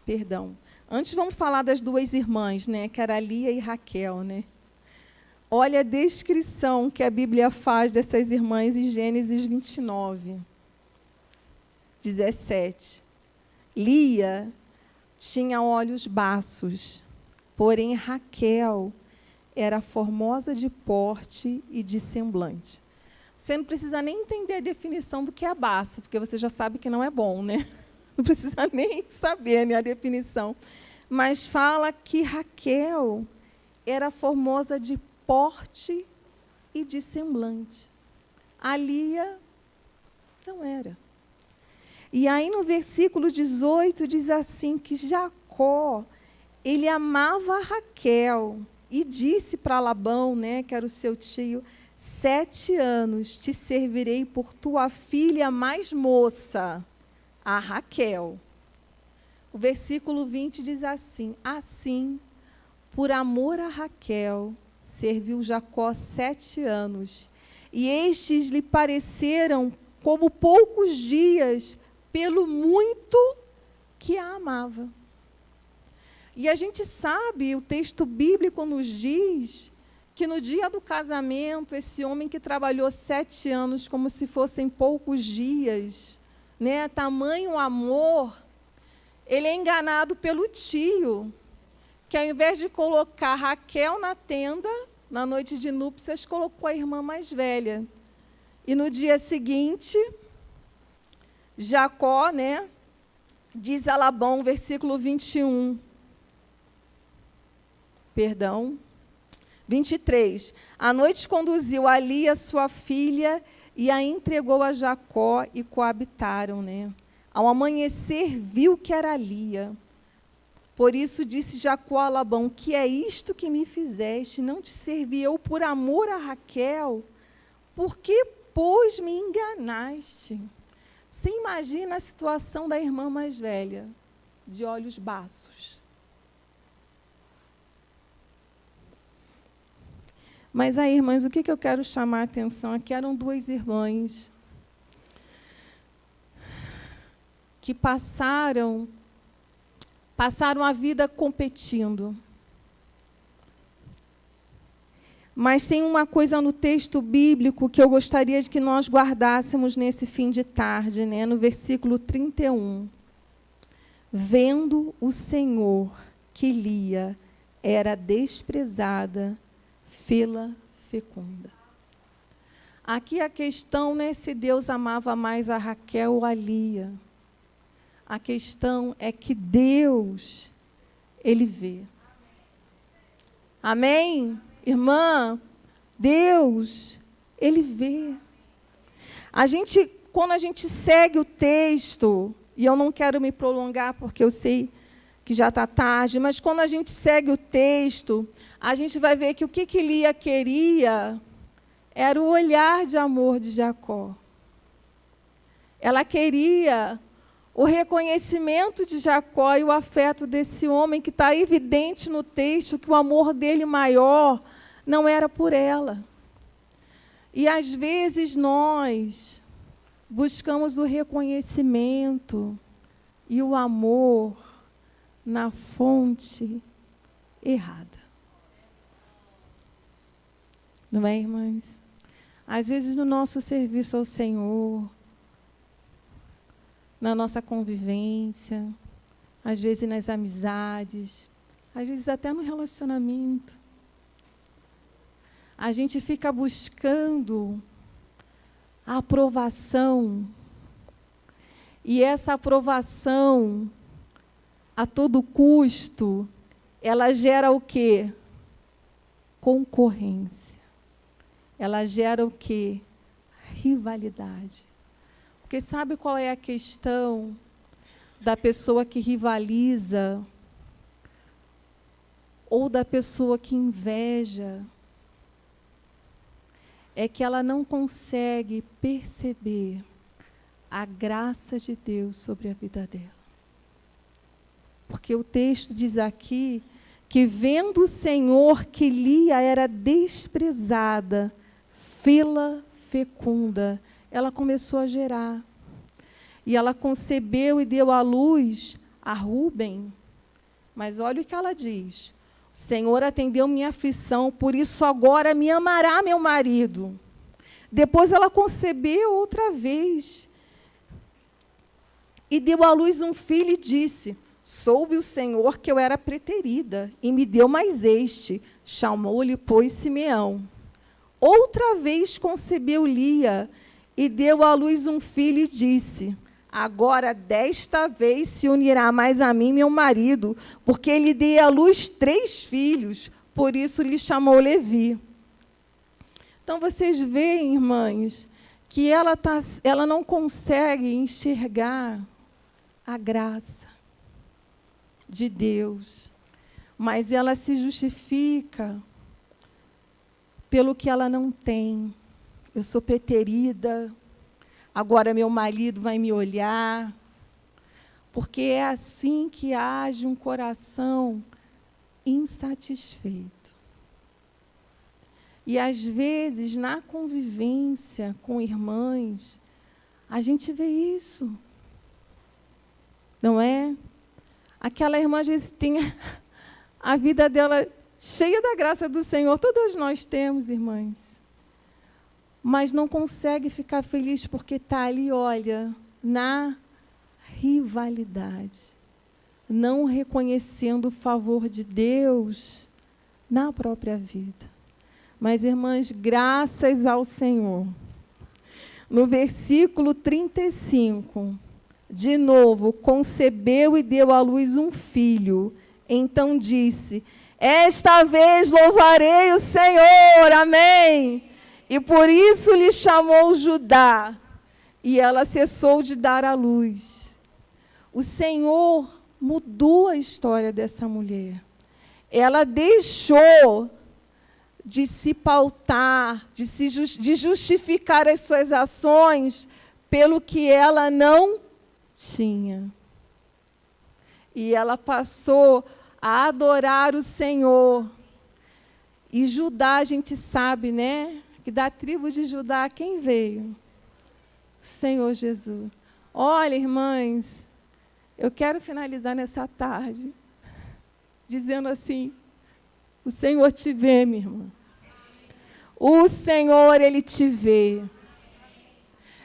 Perdão. Antes vamos falar das duas irmãs, né, que era Lia e Raquel, né? Olha a descrição que a Bíblia faz dessas irmãs em Gênesis 29. 17. Lia tinha olhos baços, porém Raquel era formosa de porte e de semblante. Você não precisa nem entender a definição do que é baço, porque você já sabe que não é bom, né? Não precisa nem saber, né, a definição. Mas fala que Raquel era formosa de porte e de semblante. A Lia não era. E aí, no versículo 18, diz assim, que Jacó, ele amava a Raquel, e disse para Labão, né, que era o seu tio, 7 anos te servirei por tua filha mais moça, a Raquel. O versículo 20 diz assim, assim, por amor a Raquel, serviu Jacó 7 anos, e estes lhe pareceram como poucos dias, pelo muito que a amava. E a gente sabe, o texto bíblico nos diz que no dia do casamento, esse homem que trabalhou 7 anos como se fossem poucos dias, né, tamanho amor, ele é enganado pelo tio, que ao invés de colocar Raquel na tenda, na noite de núpcias, colocou a irmã mais velha. E no dia seguinte, Jacó, né, diz a Labão, versículo 21. Perdão. 23. À noite conduziu a Lia, sua filha, e a entregou a Jacó e coabitaram, né? Ao amanhecer, viu que era Lia. Por isso disse Jacó a Labão, que é isto que me fizeste? Não te servi eu por amor a Raquel? Por que, pois, me enganaste? Você imagina a situação da irmã mais velha, de olhos baços. Mas aí, irmãs, o que eu quero chamar a atenção aqui? Eram duas irmãs que passaram a vida competindo. Mas tem uma coisa no texto bíblico que eu gostaria de que nós guardássemos nesse fim de tarde, né? No versículo 31. Vendo o Senhor que Lia era desprezada, fê-la fecunda. Aqui a questão não é se Deus amava mais a Raquel ou a Lia. A questão é que Deus, Ele vê. Amém? Irmã, Deus, Ele vê. Quando a gente segue o texto, e eu não quero me prolongar, porque eu sei que que já está tarde, mas quando a gente segue o texto, a gente vai ver que o que Lia queria era o olhar de amor de Jacó. Ela queria o reconhecimento de Jacó e o afeto desse homem, que está evidente no texto que o amor dele maior não era por ela. E, às vezes, nós buscamos o reconhecimento e o amor na fonte errada. Não é, irmãs? Às vezes, no nosso serviço ao Senhor, na nossa convivência, às vezes nas amizades, às vezes até no relacionamento, a gente fica buscando a aprovação, e essa aprovação, a todo custo, ela gera o quê? Concorrência. Ela gera o quê? Rivalidade. Porque sabe qual é a questão da pessoa que rivaliza ou da pessoa que inveja? É que ela não consegue perceber a graça de Deus sobre a vida dela. Porque o texto diz aqui que, vendo o Senhor que Lia era desprezada, fê-la fecunda, ela começou a gerar. E ela concebeu e deu à luz a Rúben. Mas olha o que ela diz: o Senhor atendeu minha aflição, por isso agora me amará meu marido. Depois ela concebeu outra vez. E deu à luz um filho e disse: soube o Senhor que eu era preterida, e me deu mais este. Chamou-lhe, pois, Simeão. Outra vez concebeu Lia, e deu à luz um filho e disse: agora desta vez se unirá mais a mim meu marido, porque lhe dei à luz 3 filhos, por isso lhe chamou Levi. Então, vocês veem, irmãs, que ela não consegue enxergar a graça de Deus, mas ela se justifica pelo que ela não tem. Eu sou preterida, agora meu marido vai me olhar, porque é assim que age um coração insatisfeito. E, às vezes, na convivência com irmãs, a gente vê isso. Não é? Aquela irmã, às vezes, tem a vida dela cheia da graça do Senhor. Todas nós temos, irmãs. Mas não consegue ficar feliz porque está ali, olha, na rivalidade. Não reconhecendo o favor de Deus na própria vida. Mas, irmãs, graças ao Senhor. No versículo 35, de novo, concebeu e deu à luz um filho. Então disse: esta vez louvarei o Senhor, amém. E por isso lhe chamou Judá. E ela cessou de dar à luz. O Senhor mudou a história dessa mulher. Ela deixou de se pautar, de justificar as suas ações pelo que ela não tinha. E ela passou a adorar o Senhor. E Judá, a gente sabe, né? Que da tribo de Judá, quem veio? O Senhor Jesus. Olha, irmãs, eu quero finalizar nessa tarde dizendo assim: o Senhor te vê, minha irmã. O Senhor, Ele te vê.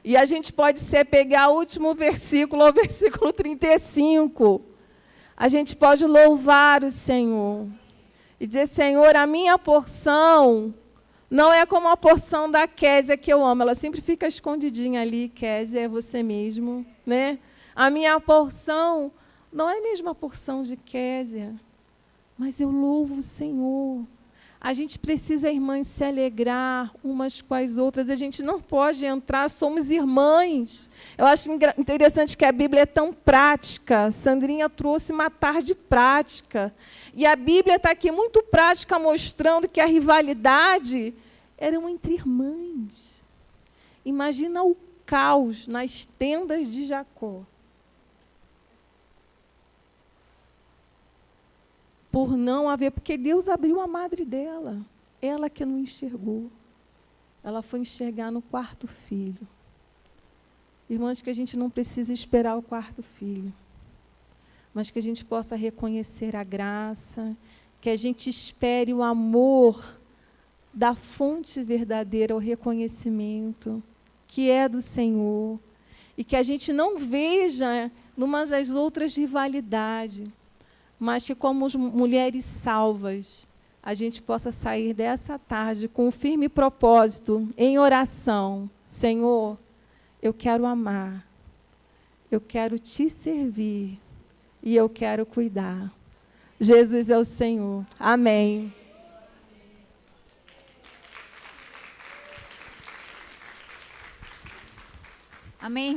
E a gente pode pegar o último versículo, o versículo 35. A gente pode louvar o Senhor e dizer: Senhor, a minha porção não é como a porção da Késia, que eu amo. Ela sempre fica escondidinha ali. Késia é você mesmo, né? A minha porção não é mesmo a porção de Késia, mas eu louvo o Senhor. A gente precisa, irmãs, se alegrar umas com as outras. A gente não pode entrar, somos irmãs. Eu acho interessante que a Bíblia é tão prática. Sandrinha trouxe uma tarde prática. E a Bíblia está aqui muito prática, mostrando que a rivalidade era entre irmãs. Imagina o caos nas tendas de Jacó. Por não haver, porque Deus abriu a madre dela, ela que não enxergou. Ela foi enxergar no quarto filho. Irmãos, que a gente não precisa esperar o quarto filho, mas que a gente possa reconhecer a graça, que a gente espere o amor da fonte verdadeira, o reconhecimento, que é do Senhor, e que a gente não veja numa das outras rivalidades, mas que, como mulheres salvas, a gente possa sair dessa tarde com um firme propósito, em oração. Senhor, eu quero amar, eu quero te servir e eu quero cuidar. Jesus é o Senhor. Amém. Amém, irmão?